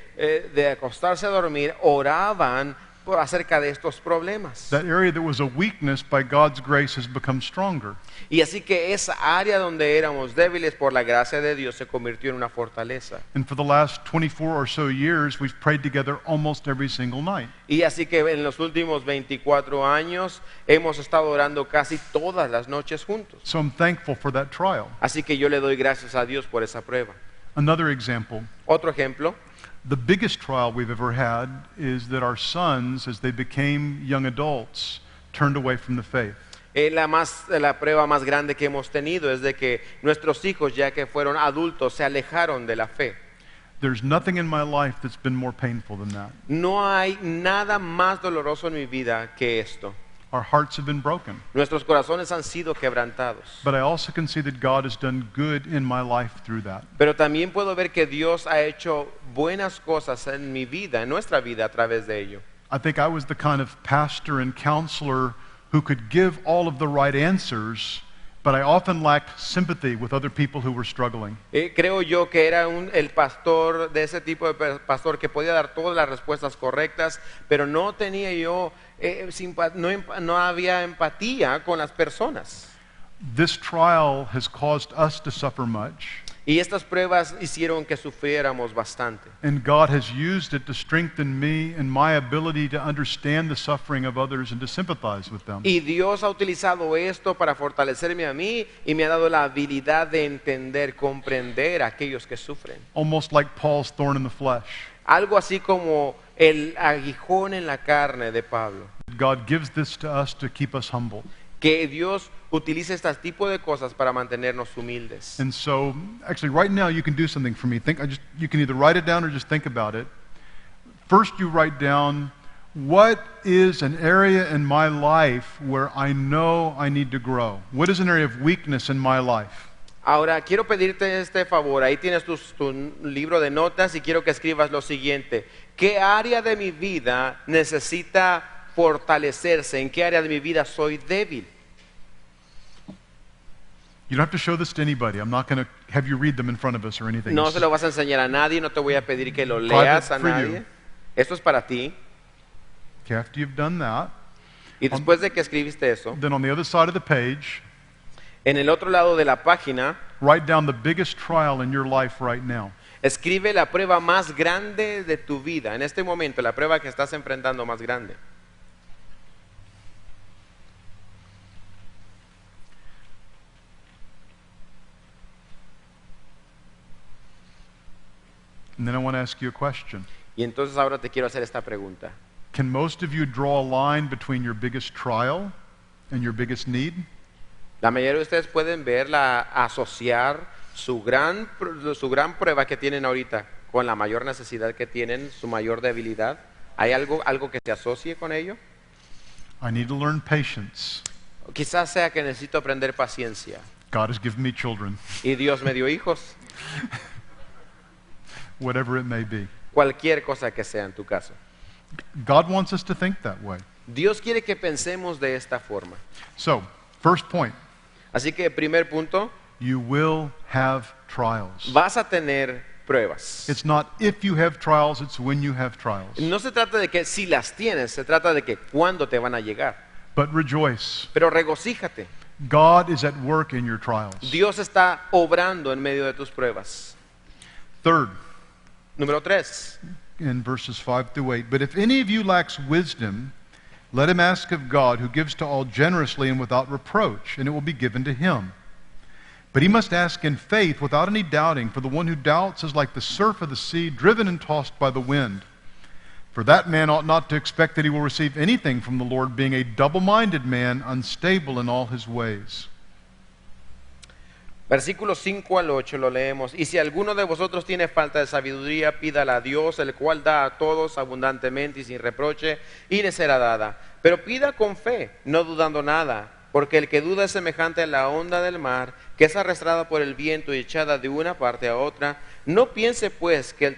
acostarse a dormir, oraban acerca de estos problemas. That area that was a weakness, by God's grace, has become stronger. Y así que esa área donde éramos débiles por la gracia de Dios se convirtió en una fortaleza. And for the last 24 or so years, we've prayed together almost every single night. Y así que en los últimos 24 años hemos estado orando casi todas las noches juntos. So I'm thankful for that trial. Así que yo le doy gracias a Dios por esa prueba. Another example, Otro ejemplo, the biggest trial we've ever had is that our sons, as they became young adults, turned away from the faith. la prueba más grande que hemos tenido es de que nuestros hijos, ya que fueron adultos, se alejaron de la fe. There's nothing in my life that's been more painful than that. No hay nada más doloroso en mi vida que esto. Our hearts have been broken. Nuestros corazones han sido quebrantados. But I also can see that God has done good in my life through that. Pero también puedo ver que Dios ha hecho buenas cosas en mi vida, en nuestra vida a través de ello. I think I was the kind of pastor and counselor who could give all of the right answers, but I often lacked sympathy with other people who were struggling. Creo yo que era el pastor de ese tipo de pastor que podía dar todas las respuestas correctas, pero no tenía yo, no había empatía con las personas. This trial has caused us to suffer much, Y estas pruebas hicieron que sufriéramos bastante. and God has used it to strengthen me in my ability to understand the suffering of others and to sympathize with them. Y Dios ha utilizado esto para fortalecerme a mí y me ha dado la habilidad de entender, comprender a aquellos que sufren. Almost like Paul's thorn in the flesh. Algo así como el aguijón en la carne de Pablo. God gives this to us to keep us humble. Que Dios utilice este tipo de cosas para mantenernos humildes. And so, actually, right now you can do something for me. You can either write it down or just think about it. First, you write down, what is an area in my life where I know I need to grow? What is an area of weakness in my life? Ahora, quiero pedirte este favor. Ahí tienes tu libro de notas y quiero que escribas lo siguiente. ¿Qué área de mi vida necesita fortalecerse? ¿En qué área de mi vida soy débil? You don't have to show this to anybody. I'm not going to have you read them in front of us or anything. No This se is lo vas a enseñar a nadie, no te voy a pedir que lo Private leas a for you. nadie. Esto es para ti. okay, after you've done that, Y después de que escribiste eso, then on the other side of the page, en el otro lado de la página, write down the biggest trial in your life right now. escribe la prueba más grande de tu vida. En este momento, la prueba que estás enfrentando más grande. And then I want to ask you a question. Y entonces ahora te quiero hacer esta pregunta. Can most of you draw a line between your biggest trial and your biggest need? La mayoría de ustedes pueden asociar su gran prueba que tienen ahorita con la mayor necesidad que tienen, su mayor debilidad. ¿Hay algo que se asocie con ello? I need to learn patience. Quizás sea que necesito aprender paciencia. God has given me children, Y Dios me dio hijos. whatever it may be. Cualquier cosa que sea en tu caso. God wants us to think that way. Dios quiere que pensemos de esta forma. So, first point, Así que primer punto, you will have trials. vas a tener pruebas. It's not if you have trials, it's when you have trials. No se trata de que si las tienes, se trata de que cuándo te van a llegar. But rejoice. Pero regocíjate. God is at work in your trials. Dios está obrando en medio de tus pruebas. Third, Número 3. in verses 5 through 8, but if any of you lacks wisdom, let him ask of God, who gives to all generously and without reproach, and it will be given to him. But he must ask in faith without any doubting, for the one who doubts is like the surf of the sea, driven and tossed by the wind. For that man ought not to expect that he will receive anything from the Lord, being a double-minded man, unstable in all his ways. Versículos 5 al 8 lo leemos. Y si alguno de vosotros tiene falta de sabiduría, pídala a Dios, el cual da a todos abundantemente y sin reproche, y le será dada. Pero pida con fe, no dudando nada, porque el que duda es semejante a la onda del mar, que es arrastrada por el viento y echada de una parte a otra. No piense pues que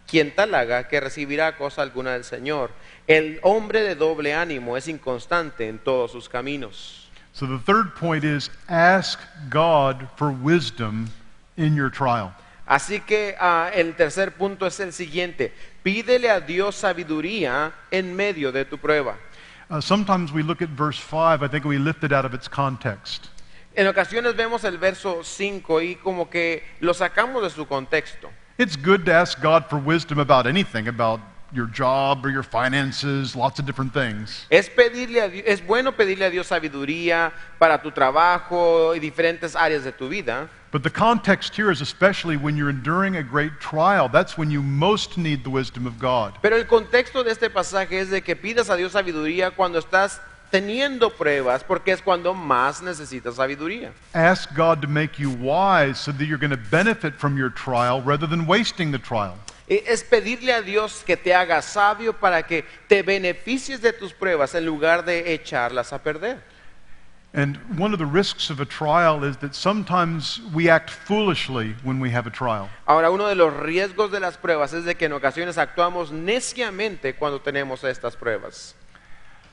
quien tal haga, que recibirá cosa alguna del Señor. El hombre de doble ánimo es inconstante en todos sus caminos. So the third point is ask God for wisdom in your trial. Así que el tercer punto es el siguiente: pídele a Dios sabiduría en medio de tu prueba. Sometimes we look at verse 5, I think we lift it out of its context. En ocasiones vemos el verso 5 y como que lo sacamos de su contexto. It's good to ask God for wisdom about anything, about your job or your finances, lots of different things. Es bueno pedirle a Dios sabiduría para tu trabajo y diferentes áreas de tu vida. But the context here is especially when you're enduring a great trial. That's when you most need the wisdom of God. Pero el contexto de este pasaje es de que pidas a Dios sabiduría cuando estás teniendo pruebas, porque es cuando más necesitas sabiduría. Ask God to make you wise so that you're going to benefit from your trial rather than wasting the trial. Es pedirle a Dios que te haga sabio para que te beneficies de tus pruebas en lugar de echarlas a perder. And one of the risks of a trial is that sometimes we act foolishly when we have a trial. Ahora, uno de los riesgos de las pruebas es de que en ocasiones actuamos neciamente cuando tenemos estas pruebas.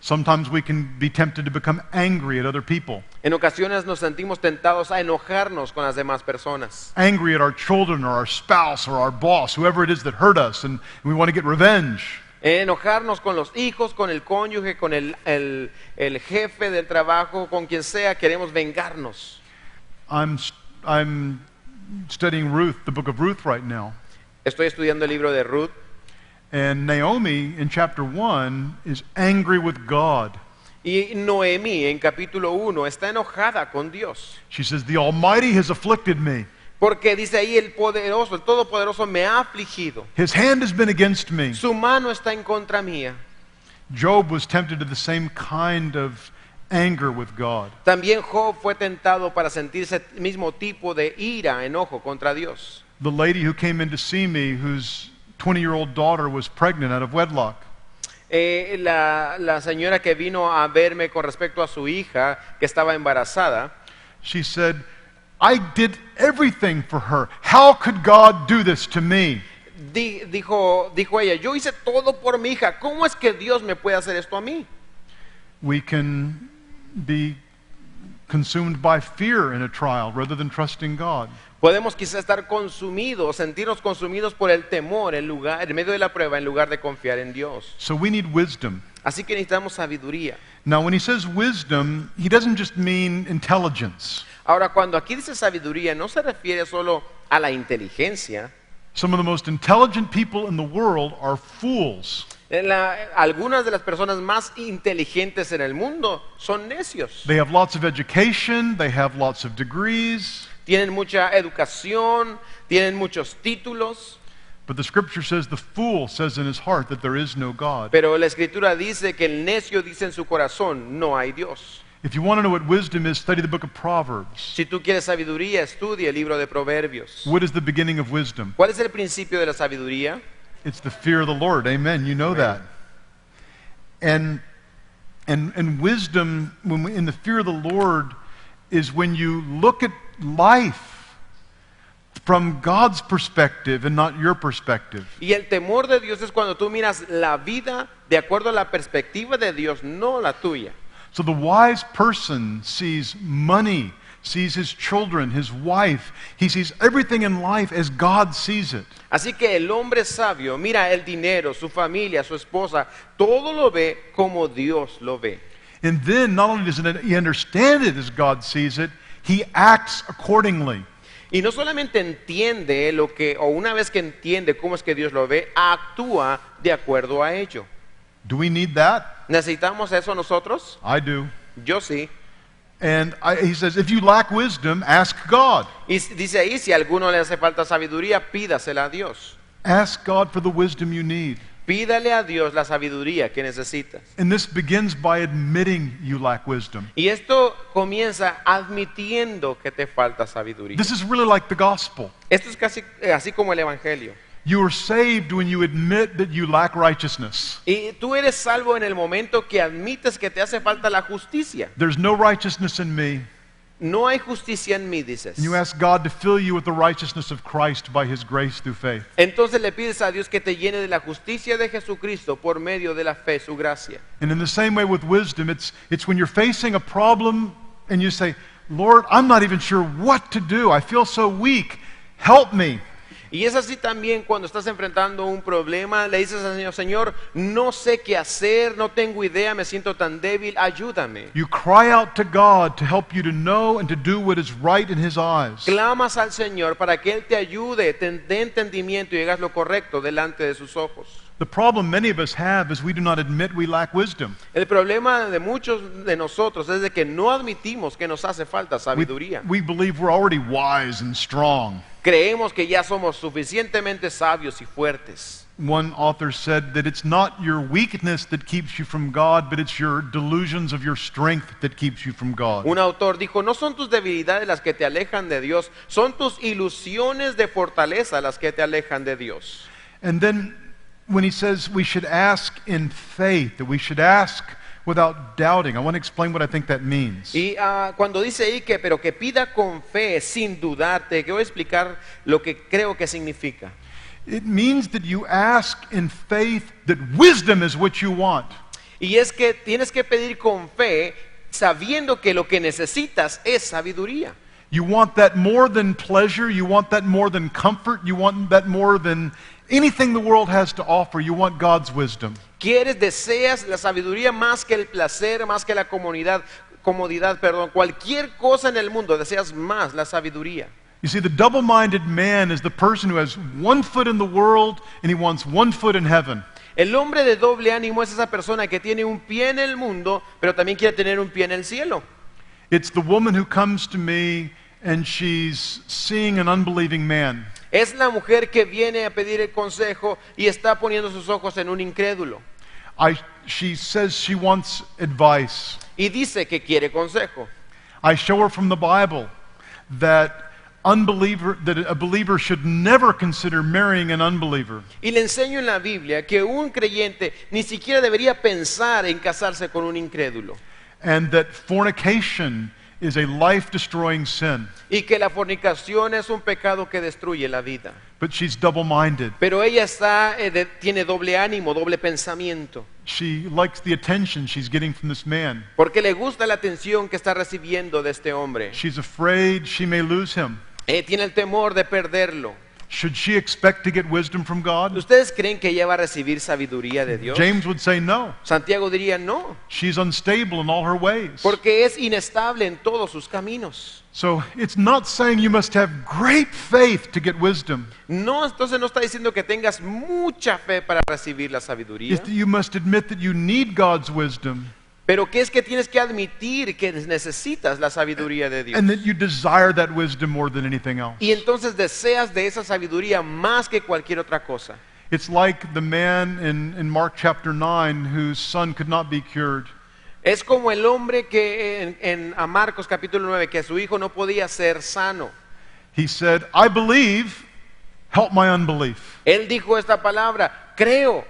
Sometimes we can be tempted to become angry at other people, En ocasiones nos sentimos tentados a enojarnos con las demás personas. angry at our children or our spouse or our boss, whoever it is that hurt us, and we want to get revenge. Enojarnos con los hijos, con el cónyuge, con el jefe del trabajo, con quien sea, queremos vengarnos. I'm studying Ruth, the book of Ruth right now. Estoy estudiando el libro de Ruth. And Naomi in chapter 1 is angry with God. Y Noemí en capítulo 1 está enojada con Dios. She says, "The Almighty has afflicted me. Porque dice ahí el poderoso, el todopoderoso me ha afligido. His hand has been against me." Su mano está en contra mía. Job was tempted to the same kind of anger with God. También Job fue tentado para sentirse el mismo tipo de ira, enojo contra Dios. The lady who came in to see me, whose 20-year-old daughter was pregnant out of wedlock. La señora que vino a verme con respecto a su hija que estaba embarazada, She said, I did everything for her. How could God do this to me? Dijo ella, yo hice todo por mi hija, ¿cómo es que Dios me puede hacer esto a mí? We can be consumed by fear in a trial rather than trusting God. Podemos quizás estar consumidos, sentirnos consumidos por el temor en medio de la prueba, en lugar de confiar en Dios. So we need wisdom. Así que necesitamos sabiduría. Now, when he says wisdom, he doesn't just mean intelligence. Ahora, cuando aquí dice sabiduría, no se refiere solo a la inteligencia. Some of the most intelligent people in the world are fools. Algunas de las personas más inteligentes en el mundo son necios. They have lots of education, they have lots of degrees, Tienen mucha educación, tienen muchos títulos, but the scripture says the fool says in his heart that there is no God. pero la Escritura dice que el necio dice en su corazón, no hay Dios. If you want to know what wisdom is, study the book of Proverbs. Si tú quieres sabiduría, estudia el libro de Proverbios. What is the beginning of wisdom? ¿Cuál es el principio de la sabiduría? It's the fear of the Lord. Amen. You know that. And wisdom, in the fear of the Lord, is when you look at life from God's perspective and not your perspective. Y el temor de Dios es cuando tú miras la vida de acuerdo a la perspectiva de Dios, no la tuya. So the wise person sees money, sees his children, his wife. He sees everything in life as God sees it. Así que el hombre sabio mira el dinero, su familia, su esposa, todo lo ve como Dios lo ve. And then not only does he understand it as God sees it, he acts accordingly. Y no solamente entiende o una vez que entiende cómo es que Dios lo ve, actúa de acuerdo a ello. Do we need that? ¿Necesitamos eso nosotros? I do. Yo sí. And he says, if you lack wisdom, ask God. Y dice ahí, si a alguno le hace falta sabiduría, pídasela a Dios. Ask God for the wisdom you need. Pídale a Dios la sabiduría que necesitas. And this begins by admitting you lack wisdom. Y esto comienza admitiendo que te falta sabiduría. This is really like the gospel. Esto es casi así como el evangelio. You are saved when you admit that you lack righteousness. Y tú eres salvo en el momento que admites que te hace falta la justicia. There's no righteousness in me. No hay justicia en mí, dices. And you ask God to fill you with the righteousness of Christ by his grace through faith. Entonces le pides a Dios que te llene de la justicia de Jesucristo por medio de la fe, su gracia. And in the same way with wisdom, it's when you're facing a problem and you say, Lord, I'm not even sure what to do. I feel so weak. Help me. Y es así también cuando estás enfrentando un problema, le dices al Señor, Señor, no sé qué hacer, no tengo idea, me siento tan débil, ayúdame. You cry out to God to help you to know and to do what is right in his eyes. Clamas al Señor para que Él te ayude, te dé entendimiento y hagas lo correcto delante de sus ojos. The problem many of us have is we do not admit we lack wisdom. El problema de muchos de nosotros es de que no admitimos que nos hace falta sabiduría. We believe we're already wise and strong. Creemos que ya somos suficientemente sabios y fuertes. One author said that it's not your weakness that keeps you from God, but it's your delusions of your strength that keeps you from God. Un autor dijo, no son tus debilidades las que te alejan de Dios, son tus ilusiones de fortaleza las que te alejan de Dios. And then when he says we should ask in faith, that we should ask without doubting, I want to explain what I think that means. Y cuando dice ahí pero que pida con fe, sin dudarte, que voy a explicar lo que creo que significa. It means that you ask in faith that wisdom is what you want. Y es que tienes que pedir con fe, sabiendo que lo que necesitas es sabiduría. You want that more than pleasure, you want that more than comfort, you want that more than anything the world has to offer. You want God's wisdom. Deseas la sabiduría más que el placer, más que la comodidad, cualquier cosa en el mundo, deseas más la sabiduría. You see, the double-minded man is the person who has one foot in the world and he wants one foot in heaven. El hombre de doble ánimo es esa persona que tiene un pie en el mundo, pero también quiere tener un pie en el cielo. It's the woman who comes to me and she's seeing an unbelieving man. Es la mujer que viene a pedir el consejo y está poniendo sus ojos en un incrédulo. She says she wants advice. Y dice que quiere consejo. I show her from the Bible that a believer should never consider marrying an unbeliever. Y le enseño en la Biblia que un creyente ni siquiera debería pensar en casarse con un incrédulo. And that fornication is a life-destroying sin. y que la fornicación es un pecado que destruye la vida. But she's double-minded. Pero ella tiene doble ánimo, doble pensamiento, She likes the attention she's getting from this man. porque le gusta la atención que está recibiendo de este hombre. She's afraid she may lose him. Tiene el temor de perderlo. Should she expect to get wisdom from God? ¿Ustedes creen que ella va a recibir sabiduría de Dios? James would say no. Santiago diría no, She's unstable in all her ways. porque es inestable en todos sus caminos. So it's not saying you must have great faith to get wisdom. No, entonces no está diciendo que tengas mucha fe para recibir la sabiduría, It's that you must admit that you need God's wisdom pero que es que tienes que admitir que necesitas la sabiduría de Dios. and that you desire that wisdom more than anything else. Y entonces deseas de esa sabiduría más que cualquier otra cosa. It's like the man in Mark chapter 9 whose son could not be cured. Es como el hombre que a Marcos capítulo 9, que su hijo no podía ser sano. He said, I believe, help my unbelief. Él dijo esta palabra: creo,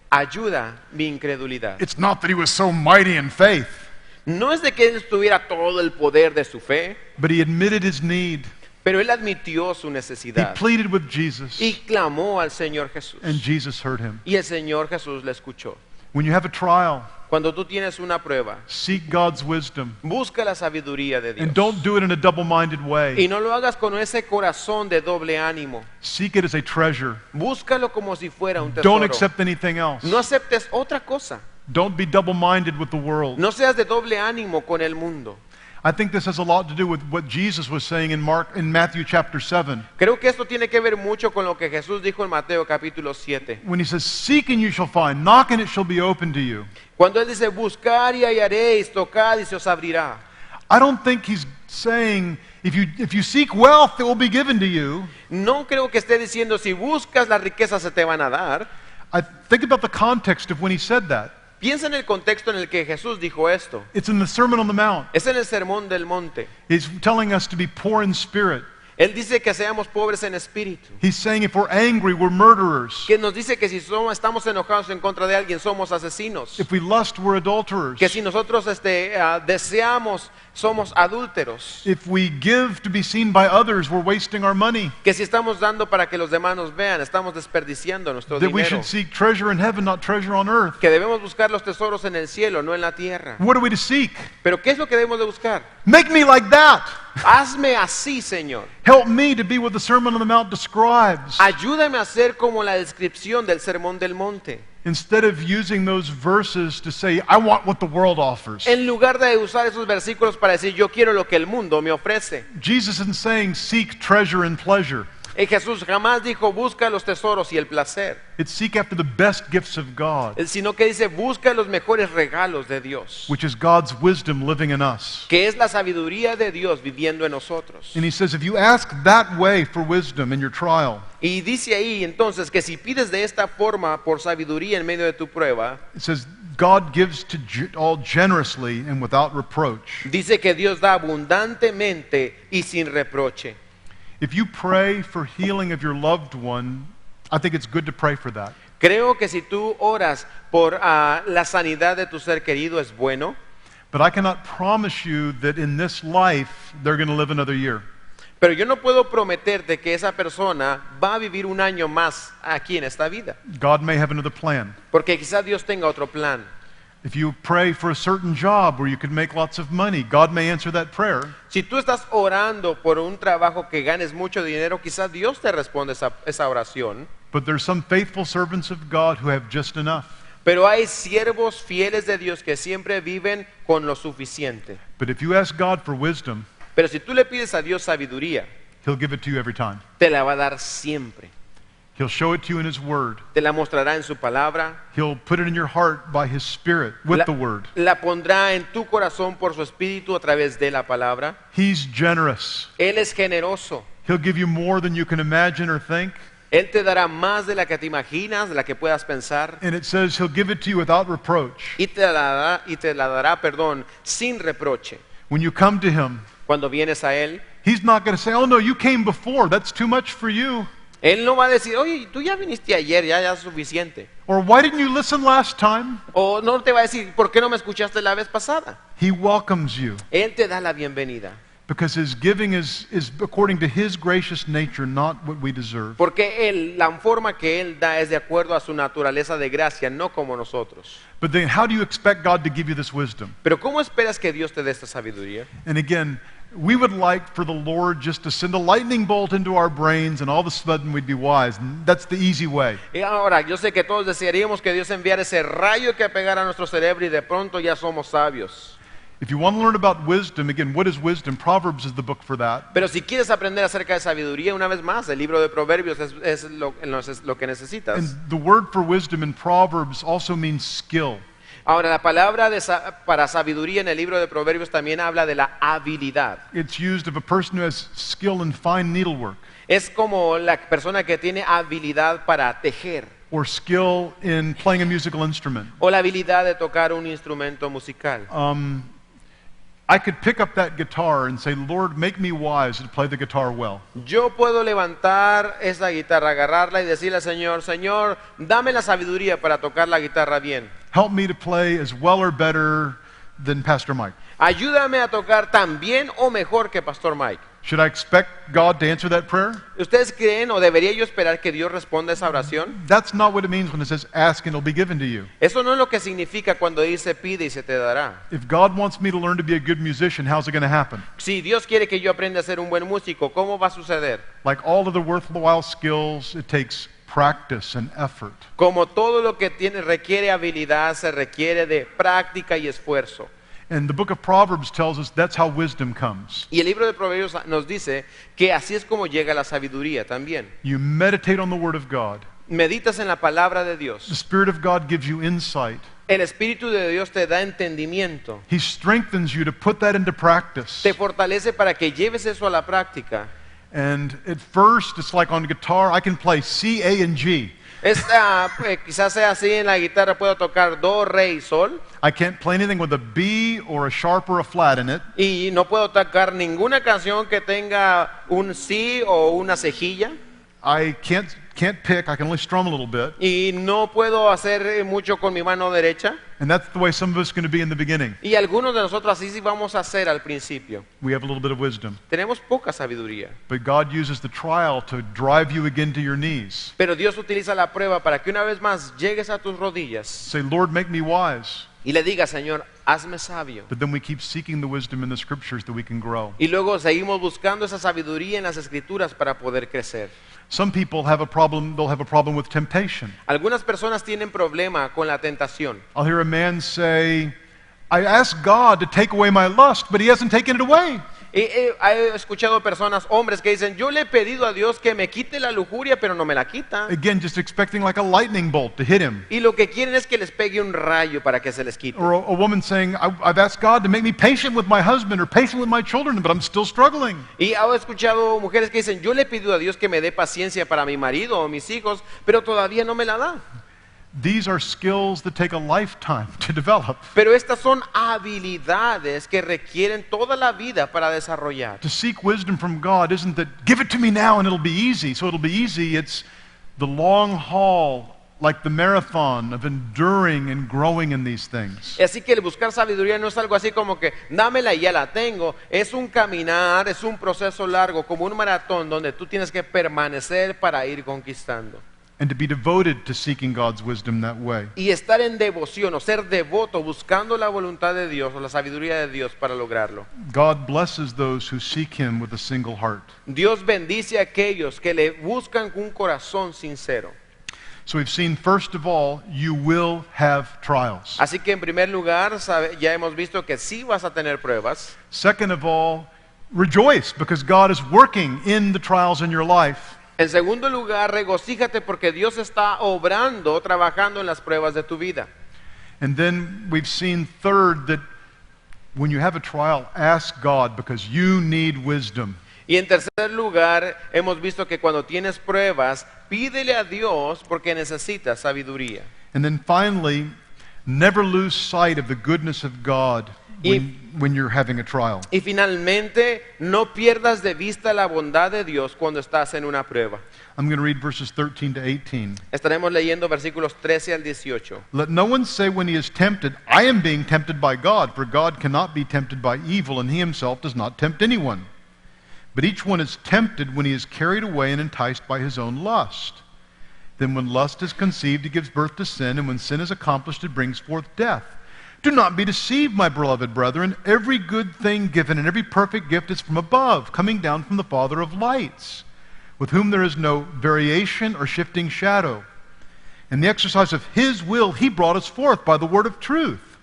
ayuda mi incredulidad. It's not that he was so mighty in faith, No es de que él tuviera todo el poder de su fe, but he admitted his need. pero él admitió su He necesidad pleaded with Jesus, y clamó al Señor Jesús. and Jesus heard him. Y el Señor Jesús le escuchó. When you have a trial, Cuando tú tienes una prueba, seek God's wisdom, busca la sabiduría de Dios. and don't do it in a double-minded Y way. no lo hagas con ese corazón de doble ánimo. Seek it as a treasure. Búscalo como si fuera un Don't tesoro. accept anything else. No aceptes otra cosa. Don't be double-minded with the world. No seas de doble ánimo con el mundo. I think this has a lot to do with what Jesus was saying in Matthew chapter 7, Creo que esto tiene que ver mucho con lo que Jesús dijo en Mateo capítulo 7. when he says, seek and you shall find, knock and it shall be open to you. Cuando él dice: buscar y hallaréis, tocad y se os abrirá. I don't think he's saying, if you seek wealth, it will be given to you. No creo que esté diciendo: si buscas las riquezas se te van a dar. I think about the context of when he said that. Piensa en el contexto en el que Jesús dijo esto. It's in the Sermon on the Mount. Es en el Sermón del Monte. He's telling us to be poor in spirit. Él dice que seamos pobres en espíritu. He's saying if we're angry, we're murderers. Que nos dice que si estamos enojados en contra de alguien, somos asesinos. If we lust, we're adulterers. Que si nosotros deseamos, somos adúlteros. If we give to be seen by others, we're wasting our money. Que si estamos dando para que los demás nos vean, estamos desperdiciando nuestro That we dinero. should seek treasure in heaven, not treasure on earth. Que debemos buscar los tesoros en el cielo, no en la tierra. What are we to seek? Pero ¿qué es lo que debemos de buscar? Make me like that. Hazme así, Señor. Help me to be what the Sermon on the Mount describes. Ayúdame a ser como la descripción del Sermón del Monte. Instead of using those verses to say, I want what the world offers. En lugar de usar esos versículos para decir: yo quiero lo que el mundo me ofrece. Jesus isn't saying seek treasure and pleasure. Jesús jamás dijo: busca los tesoros y el placer. It's seek after the best gifts of God, Sino que dice: busca los mejores regalos de Dios, which is God's wisdom living in us. que es la sabiduría de Dios viviendo en nosotros. And he says, if you ask that way for wisdom in your trial, Y dice ahí entonces que si pides de esta forma por sabiduría en medio de tu prueba, it says, God gives to all generously and without reproach. dice que Dios da abundantemente y sin reproche. If you pray for healing of your loved one, I think it's good to pray for that. Creo que si tú oras por la sanidad de tu ser querido, es bueno, But I cannot promise you that in this life they're going to live another year. pero yo no puedo prometerte que esa persona va a vivir un año más aquí en esta vida, God may have another plan. porque quizás Dios tenga otro plan. If you pray for a certain job where you could make lots of money, God may answer that prayer. Si tú estás orando por un trabajo que ganes mucho dinero, quizás Dios te responde esa oración. But there's some faithful servants of God who have just enough. Pero hay siervos fieles de Dios que siempre viven con lo suficiente. But if you ask God for wisdom, Pero si tú le pides a Dios sabiduría, He'll give it to you every time. te la va a dar siempre. He'll show it to you in His Word. Te la mostrará en su palabra. He'll put it in your heart by His Spirit with the Word. La pondrá en tu corazón por su espíritu a través de la palabra. He's generous. Él es generoso. He'll give you more than you can imagine or think. Él te dará más de la que te imaginas, de la que puedas pensar. And it says He'll give it to you without reproach. Y te la dará, sin reproche. When you come to Him, Cuando vienes a Él, He's not going to say, oh no, you came before. That's too much for you. Él no va a decir: oye, tú ya viniste ayer, ya es suficiente. Or why didn't you listen last time? O no te va a decir, ¿por qué no me escuchaste la vez pasada? He welcomes you Él te da la bienvenida. because his giving is according to his gracious nature, not what we deserve. Porque la forma que Él da es de acuerdo a su naturaleza de gracia, no como nosotros. But then how do you expect God to give you this wisdom? Pero ¿cómo esperas que Dios te dé esta sabiduría? And again, we would like for the Lord just to send a lightning bolt into our brains and all of a sudden we'd be wise. And that's the easy way. Y ahora, yo sé que todos desearíamos que Dios enviara ese rayo que pegara a nuestro cerebro y de pronto ya somos sabios. If you want to learn about wisdom, again, what is wisdom? Proverbs is the book for that. Pero si quieres aprender acerca de sabiduría, una vez más, el libro de Proverbios es lo que necesitas. And the word for wisdom in Proverbs also means skill. Ahora, la palabra para sabiduría en el libro de Proverbios también habla de la habilidad. It's used of a person who has skill in fine needlework Es como la persona que tiene habilidad para tejer or skill in playing a musical instrument. o la habilidad de tocar un instrumento musical. I could pick up that guitar and say, Lord, make me wise to play the guitar well. Yo puedo levantar esa guitarra, agarrarla y decirle al Señor, Señor, dame la sabiduría para tocar la guitarra bien. Help me to play as well or better than Pastor Mike. Ayúdame a tocar tan bien o mejor que Pastor Mike. Should I expect God to answer that prayer? ¿Ustedes creen o debería yo esperar que Dios responda esa oración? That's not what it means when it says ask and it'll be given to you. Eso no es lo que significa cuando dice pide y se te dará. If God wants me to learn to be a good musician, how's it going to happen? Si Dios quiere que yo aprenda a ser un buen músico, ¿cómo va a suceder? Like all of the worthwhile skills, it takes practice and effort. Como todo lo que requiere habilidad, se requiere de práctica y esfuerzo. And the book of Proverbs tells us that's how wisdom comes. Y el libro de Proverbios nos dice que así es como llega la sabiduría también. You meditate on the Word of God. Meditas en la palabra de The Dios. Spirit of God gives you insight. El Espíritu de Dios te da entendimiento. He strengthens you to put that into practice. Te fortalece para que lleves eso a la práctica. And at first, it's like on guitar, I can play C, A, and G. Quizás sea así en la guitarra, puedo tocar do, re y sol. I can't play anything with a B or a sharp or a flat in it. Y no puedo tocar ninguna canción que tenga un si o una cejilla. I can't pick, I can only strum a little bit. Y no puedo hacer mucho con mi mano derecha. And that's the way some of us are going to be in the beginning. Y algunos de nosotros así sí vamos a hacer al principio. We have a little bit of wisdom. Tenemos poca sabiduría. But God uses the trial to drive you again to your knees. Pero Dios utiliza la prueba para que una vez más llegues a tus rodillas Say, Lord, make me wise. y le digas, Señor, hazme sabio. But then we keep seeking the wisdom in the scriptures that we can grow. Y luego seguimos buscando esa sabiduría en las escrituras para poder crecer. Some people have a problem, they'll have a problem with temptation. Algunas personas tienen problema con la tentación. I'll hear a man say, I asked God to take away my lust, but he hasn't taken it away. He escuchado personas, hombres, que dicen, yo le he pedido a Dios que me quite la lujuria, pero no me la quita. Again, just expecting like a lightning bolt to hit him. Y lo que quieren es que les pegue un rayo para que se les quite. Or a woman saying, I've asked God to make me patient with my husband or patient with my children, but I'm still struggling. Y he escuchado mujeres que dicen, yo le he pedido a Dios que me dé paciencia para mi marido o mis hijos, pero todavía no me la da. These are skills that take a lifetime to develop. Pero estas son habilidades que requieren toda la vida para desarrollar. To seek wisdom from God isn't that give it to me now and it'll be easy. So it'll be easy. It's the long haul, like the marathon of enduring and growing in these things. Así que el buscar sabiduría no es algo así como que dámela y ya la tengo. Es un caminar, es un proceso largo, como un maratón donde tú tienes que permanecer para ir conquistando. And to be devoted to seeking God's wisdom that way. Y estar en devoción o ser devoto buscando la voluntad de Dios o la sabiduría de Dios para lograrlo. God blesses those who seek Him with a single heart. Dios bendice a aquellos que le buscan con un corazón sincero. So we've seen, first of all, you will have trials. Así que en primer lugar ya hemos visto que sí vas a tener pruebas. Second of all, rejoice because God is working in the trials in your life. En segundo lugar, regocíjate porque Dios está obrando, trabajando en las pruebas de tu vida. And then we've seen third that when you have a trial, ask God because you need wisdom. Y en tercer lugar, hemos visto que cuando tienes pruebas, pídele a Dios porque necesitas sabiduría. And then finally, never lose sight of the goodness of God when you're having a trial. Y finalmente, no pierdas de vista la bondad de Dios cuando estás en una prueba. I'm going to read verses 13 to 18. Estaremos leyendo versículos 13 al 18. Let no one say when he is tempted, I am being tempted by God, for God cannot be tempted by evil, and he himself does not tempt anyone. But each one is tempted when he is carried away and enticed by his own lust. Then when lust is conceived, it gives birth to sin, and when sin is accomplished, it brings forth death. Do not be deceived, my beloved brethren. Every good thing given and every perfect gift is from above, coming down from the Father of lights, with whom there is no variation or shifting shadow. In the exercise of his will, he brought us forth by the word of truth.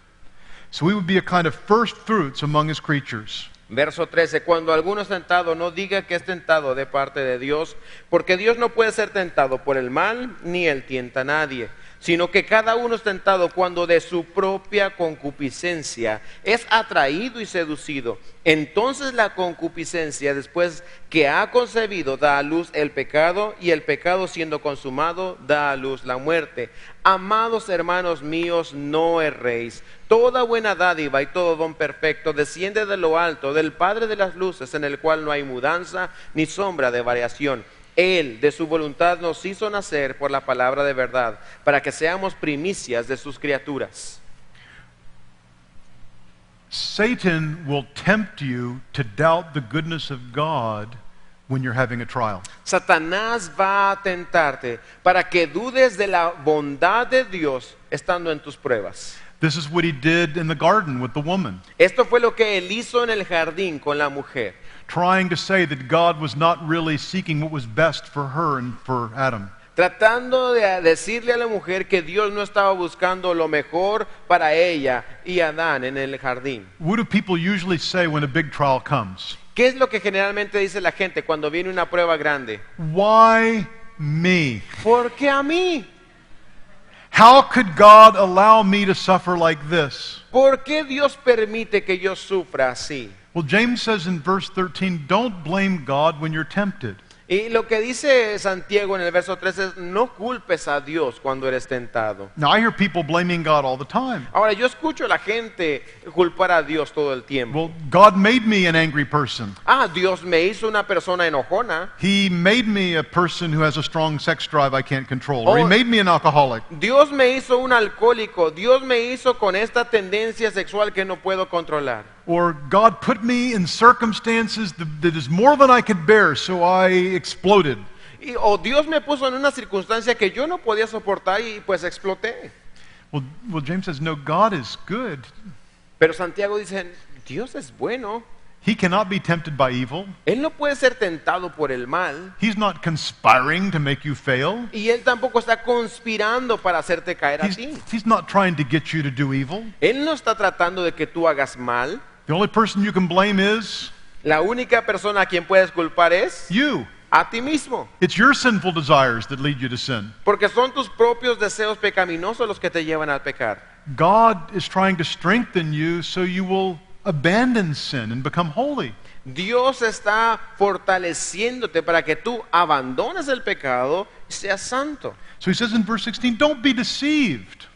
So we would be a kind of first fruits among his creatures. Verso 13, cuando alguno es tentado, no diga que es tentado de parte de Dios, porque Dios no puede ser tentado por el mal, ni él tienta a nadie, sino que cada uno es tentado cuando de su propia concupiscencia es atraído y seducido. Entonces la concupiscencia, después que ha concebido, da a luz el pecado, y el pecado siendo consumado, da a luz la muerte. Amados hermanos míos, no erréis. Toda buena dádiva y todo don perfecto desciende de lo alto, del Padre de las luces, en el cual no hay mudanza ni sombra de variación. Él, de su voluntad, nos hizo nacer por la palabra de verdad, para que seamos primicias de sus criaturas. Satan will tempt you to doubt the goodness of God when you're having a trial. Satanás va a tentarte para que dudes de la bondad de Dios estando en tus pruebas. This is what he did in the garden with the woman, Esto fue lo que él hizo en el jardín con la mujer, trying to say that God was not really seeking what was best for her and for Adam. tratando de decirle a la mujer que Dios no estaba buscando lo mejor para ella y Adán en el jardín. What do people usually say when a big trial comes? ¿Qué es lo que generalmente dice la gente cuando viene una prueba grande? Why me? ¿Por qué a mí? How could God allow me to suffer like this? ¿Por qué Dios permite que yo sufra así? Well, James says in verse 13, don't blame God when you're tempted. Y lo que dice Santiago en el verso 13 es, no culpes a Dios cuando eres tentado. Now, I hear people blaming God all the time. Ahora, yo escucho a la gente culpar a Dios todo el tiempo. Well, God made me an angry person. Dios me hizo una persona enojona. He made me a person who has a strong sex drive I can't control. Or he Oh. made me an alcoholic. Dios me hizo un alcohólico. Dios me hizo con esta tendencia sexual que no puedo controlar. Or God put me in circumstances that is more than I could bear, so I exploded. O Dios me puso en una circunstancia que yo no podía soportar y pues exploté. Well, James says, no, God is good. Pero Santiago dice, Dios es bueno. He cannot be tempted by evil. Él no puede ser tentado por el mal. He's not conspiring to make you fail. Y Él tampoco está conspirando para hacerte caer a ti. He's not trying to get you to do evil. Él no está tratando de que tú hagas mal. The only person you can blame is La única persona a quien puedes culpar es you. a ti mismo. It's your sinful desires that lead you to sin. Porque son tus propios deseos pecaminosos los que te llevan al pecar. God is trying to strengthen you so you will abandon sin and become holy. Dios está fortaleciéndote para que tú abandones el pecado y seas santo. So he says in verse 16, don't be deceived.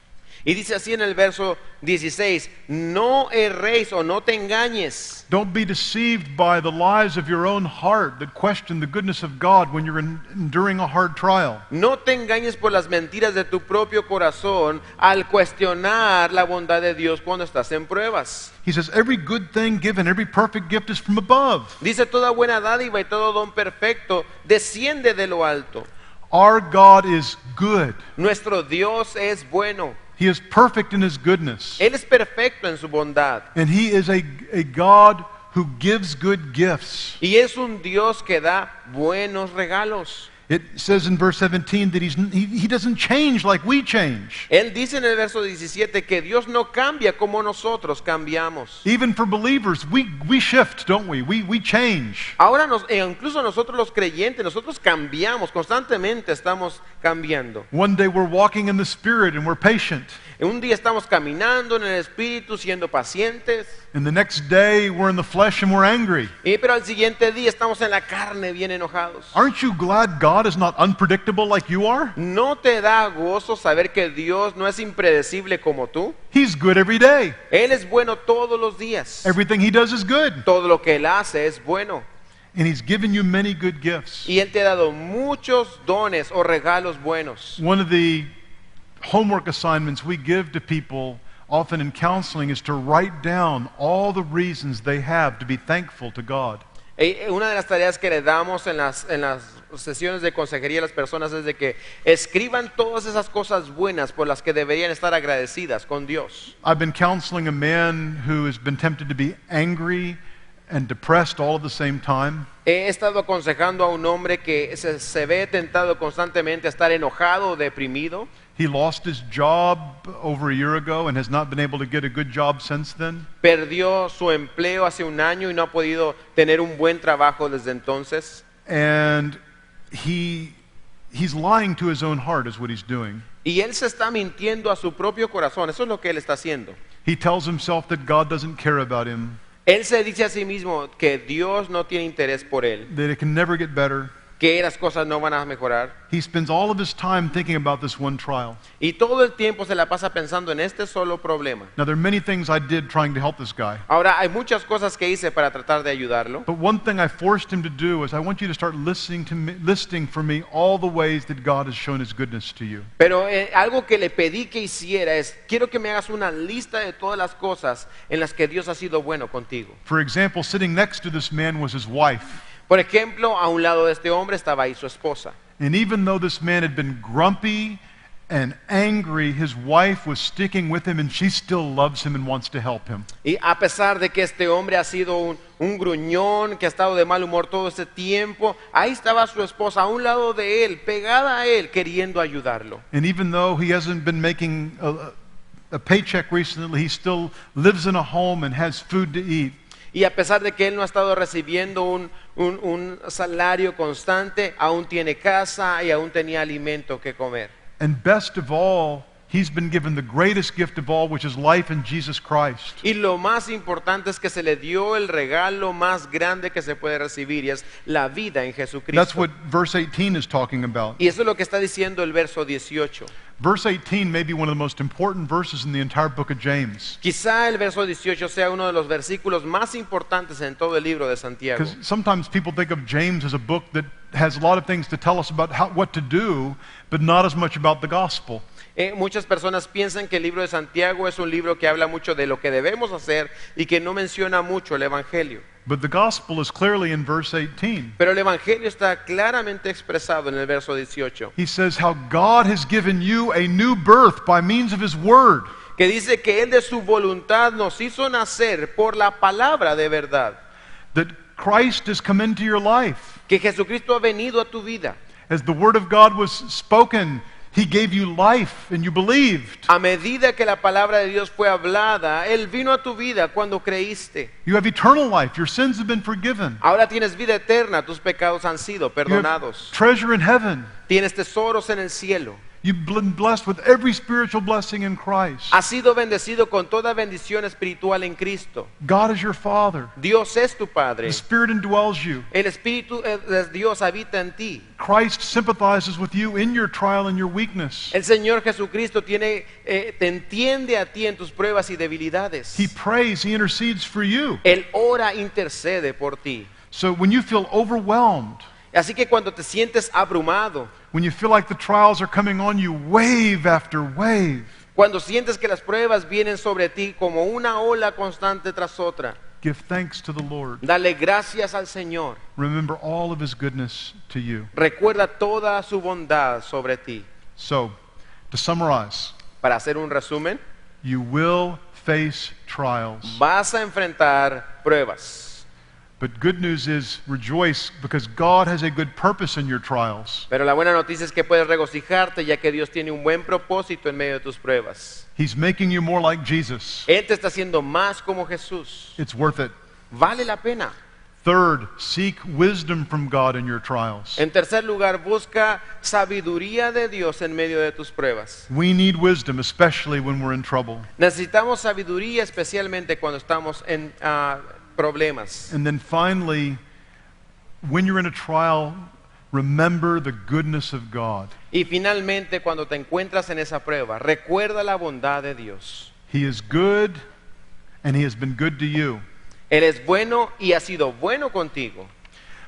Y dice así en el verso 16, no erréis o no te engañes. Don't be deceived by the lies of your own heart that question the goodness of God when you're enduring a hard trial. No te engañes por las mentiras de tu propio corazón al cuestionar la bondad de Dios cuando estás en pruebas. He says, every good thing given, every perfect gift is from above. Dice, toda buena dádiva y todo don perfecto desciende de lo alto. Our God is good. Nuestro Dios es bueno. He is perfect in his goodness. Él es perfecto en su bondad. And he is a God who gives good gifts. Y es un Dios que da buenos regalos. It says in verse 17 that he doesn't change like we change. Él dice en el verso 17 que Dios no cambia como nosotros cambiamos. Even for believers, we shift, don't we? We change. Ahora incluso nosotros los creyentes, nosotros cambiamos, constantemente estamos cambiando. One day we're walking in the Spirit and we're patient. Un día estamos caminando en el Espíritu siendo pacientes. And the next day we're in the flesh and we're angry. Pero al siguiente día estamos en la carne bien enojados. Aren't you glad God God is not unpredictable like you are? ¿No te da gozo saber que Dios no es impredecible como tú? He's good every day. Él es bueno todos los días. Everything he does is good. Todo lo que Él hace es bueno. And he's given you many good gifts. Y Él te ha dado muchos dones o regalos buenos. One of the homework assignments we give to people often in counseling is to write down all the reasons they have to be thankful to God. Una de las tareas que le damos en las sesiones de consejería a las personas es de que escriban todas esas cosas buenas por las que deberían estar agradecidas con Dios. I've been counseling a man who has been tempted to be angry and depressed all at the same time. He estado aconsejando a un hombre que se ve tentado constantemente a estar enojado o deprimido. He lost his job over a year ago and has not been able to get a good job since then. Perdió su empleo hace un año y no ha podido tener un buen trabajo desde entonces. And he's lying to his own heart is what he's doing. Y él se está mintiendo a su propio corazón. Eso es lo que él está haciendo. He tells himself that God doesn't care about him, Él se dice a sí mismo que Dios no tiene interés por él, that it can never get better. que las cosas no van a mejorar. He spends all of his time thinking about this one trial. Y todo el tiempo se la pasa pensando en este solo problema. Now, there are many things I did trying to help this guy. Ahora, hay muchas cosas que hice para tratar de ayudarlo. But one thing I forced him to do is I want you to start listing for me all the ways that God has shown his goodness to you. Pero algo que le pedí que hiciera es, quiero que me hagas una lista de todas las cosas en las que Dios ha sido bueno contigo. For example, sitting next to this man was his wife. Por ejemplo, a un lado de este hombre estaba ahí su esposa. And even though this man had been grumpy and angry, his wife was sticking with him and she still loves him and wants to help him. Y a pesar de que este hombre ha sido un gruñón, que ha estado de mal humor todo ese tiempo, ahí estaba su esposa a un lado de él, pegada a él, queriendo ayudarlo. And even though he hasn't been making a paycheck recently, he still lives in a home and has food to eat. Y a pesar de que él no ha estado recibiendo un salario constante, aún tiene casa y aún tenía alimento que comer. And best of all, he's been given the greatest gift of all, which is life in Jesus Christ. Y lo más importante es que se le dio el regalo más grande que se puede recibir, y es la vida en That's Jesucristo. what verse 18 is talking about. Y eso es lo que está diciendo el verso 18. Verse 18 may be one of the most important verses in the entire book of James. Quizá el verso 18 sea uno de los versículos más importantes en todo el libro de Santiago. Because sometimes people think of James as a book that has a lot of things to tell us about what to do, but not as much about the gospel. Muchas personas piensan que el libro de Santiago es un libro que habla mucho de lo que debemos hacer y que no menciona mucho el Evangelio. But the gospel is clearly in verse 18. Pero el Evangelio está claramente expresado en el verso 18, He says how God has given you a new birth by means of his word. que dice que Él de su voluntad nos hizo nacer por la palabra de verdad, That Christ has come into your life. que Jesucristo ha venido a tu vida. As the word of God was spoken, he gave you life and you believed. A medida que la palabra de Dios fue hablada, Él vino a tu vida cuando creíste. You have eternal life. Your sins have been forgiven. Ahora tienes vida eterna, tus pecados han sido You have perdonados. treasure in heaven. Tienes tesoros en el cielo. You've been blessed with every spiritual blessing in Christ. Has sido bendecido con toda bendición espiritual en Cristo. God is your Father. Dios es tu Padre. The Spirit indwells you. El Espíritu de Dios habita en ti. Christ sympathizes with you in your trial and your weakness. El Señor Jesucristo te entiende a ti en tus pruebas y debilidades. He prays, he intercedes for you. Él ora, intercede por ti. So when you feel overwhelmed, Así que cuando te sientes abrumado, when you feel like the trials are coming on you wave after wave, cuando sientes que las pruebas vienen sobre ti como una ola constante tras otra, give thanks to the Lord. dale gracias al Señor. Remember all of his goodness to you. Recuerda toda su bondad sobre ti. So, to summarize, Para hacer un resumen, you will face trials. vas a enfrentar pruebas. But good news is rejoice because God has a good purpose in your trials. Pero la buena noticia es que puedes regocijarte ya que Dios tiene un buen propósito en medio de tus pruebas. He's making you more like Jesus. Él te está haciendo más como Jesús. It's worth it. Vale la pena. Third, seek wisdom from God in your trials. En tercer lugar, busca sabiduría de Dios en medio de tus pruebas. We need wisdom, especially when we're in trouble. Necesitamos sabiduría especialmente cuando estamos en problemas. And then finally, when you're in a trial, remember the goodness of God. Y finalmente, cuando te encuentras en esa prueba, recuerda la bondad de Dios. He is good, and He has been good to you. Él es bueno y ha sido bueno contigo.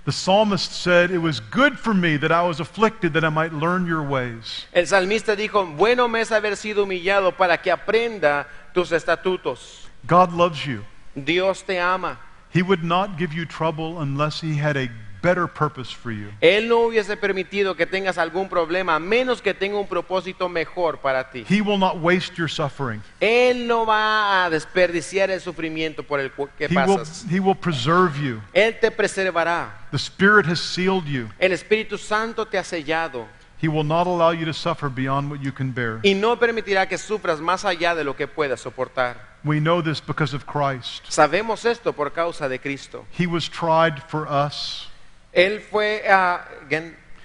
The psalmist said, "It was good for me that I was afflicted, that I might learn your ways." El salmista dijo, bueno me es haber sido humillado para que aprenda tus estatutos. God loves you. Dios te ama. He would not give you trouble unless He had a better purpose for you. Él no hubiese permitido que tengas algún problema, a menos que tenga un propósito mejor para ti. He will not waste your suffering. Él no va a desperdiciar el sufrimiento por el que pasas. He will preserve you. Él te preservará. The Spirit has sealed you. El Espíritu Santo te ha sellado He will not allow you to suffer beyond what you can bear. y no permitirá que sufras más allá de lo que puedas soportar. We know this because of Christ. Sabemos esto por causa de Cristo. He was tried for us. Él fue,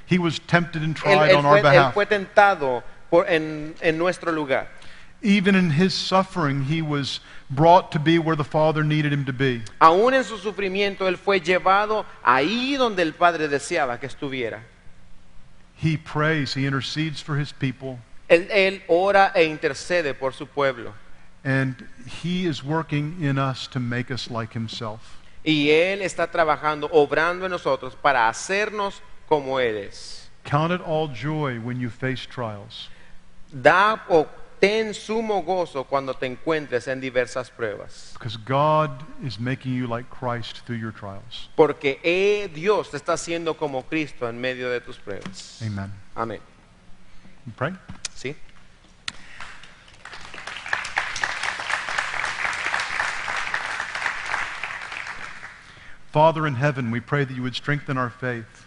He was tempted and tried on our él behalf. fue tentado en nuestro lugar. Even in His suffering, He was brought to be where the Father needed Him to be. Aún en su sufrimiento, Él fue llevado ahí donde el Padre deseaba que estuviera. He prays, He intercedes for His people, Él ora e intercede por su pueblo. and He is working in us to make us like Himself. Y Él está trabajando, obrando en nosotros para hacernos como Él es. Count it all joy when you face trials, Da o ten sumo gozo cuando te encuentres en diversas pruebas. because God is making you like Christ through your trials. Porque Dios te está haciendo como Cristo en medio de tus pruebas. Amen. Amén. You pray? ¿Sí? Father in heaven, we pray that you would strengthen our faith.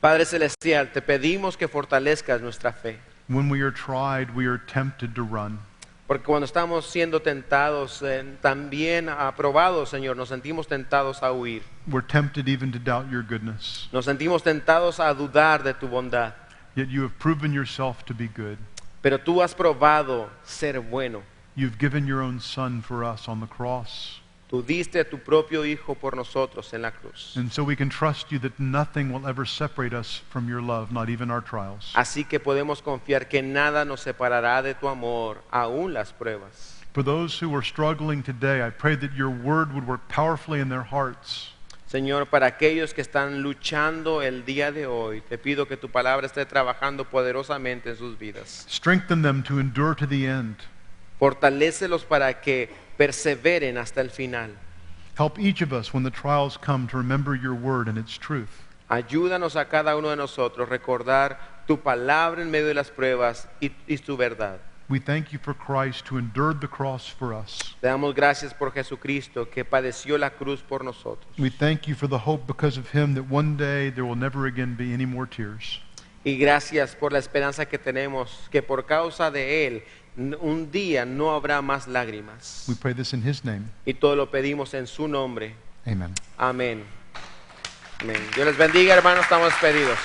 Padre Celestial, te pedimos que fortalezcas nuestra fe. When we are tried, we are tempted to run. Porque cuando estamos siendo tentados, también aprobados, Señor, nos sentimos tentados a huir. We're tempted even to doubt your goodness. Nos sentimos tentados a dudar de tu bondad. Yet you have proven yourself to be good. Pero tú has probado ser bueno. You've given your own Son for us on the cross. Tú diste a tu propio Hijo por nosotros en la cruz. And so we can trust you that nothing will ever separate us from your love, not even our trials. Así que podemos confiar que nada nos separará de tu amor, aún las pruebas. For those who are struggling today, I pray that your word would work powerfully in their hearts. Señor, para aquellos que están luchando el día de hoy, te pido que tu palabra esté trabajando poderosamente en sus vidas. Strengthen them to endure to the end. Fortalécelos para que perseveren hasta el final. Help each of us when the trials come to remember your word and its truth. Ayúdanos a cada uno de nosotros recordar tu palabra en medio de las pruebas y tu verdad. We thank you for Christ who endured the cross for us. Te damos gracias por Jesucristo que padeció la cruz por nosotros. We thank you for the hope because of him that one day there will never again be any more tears. Y gracias por la esperanza que tenemos que por causa de Él un día no habrá más lágrimas. We pray this in his name. Y todo lo pedimos en su nombre. Amen. Amén. Amén. Dios les bendiga, hermanos, estamos despedidos.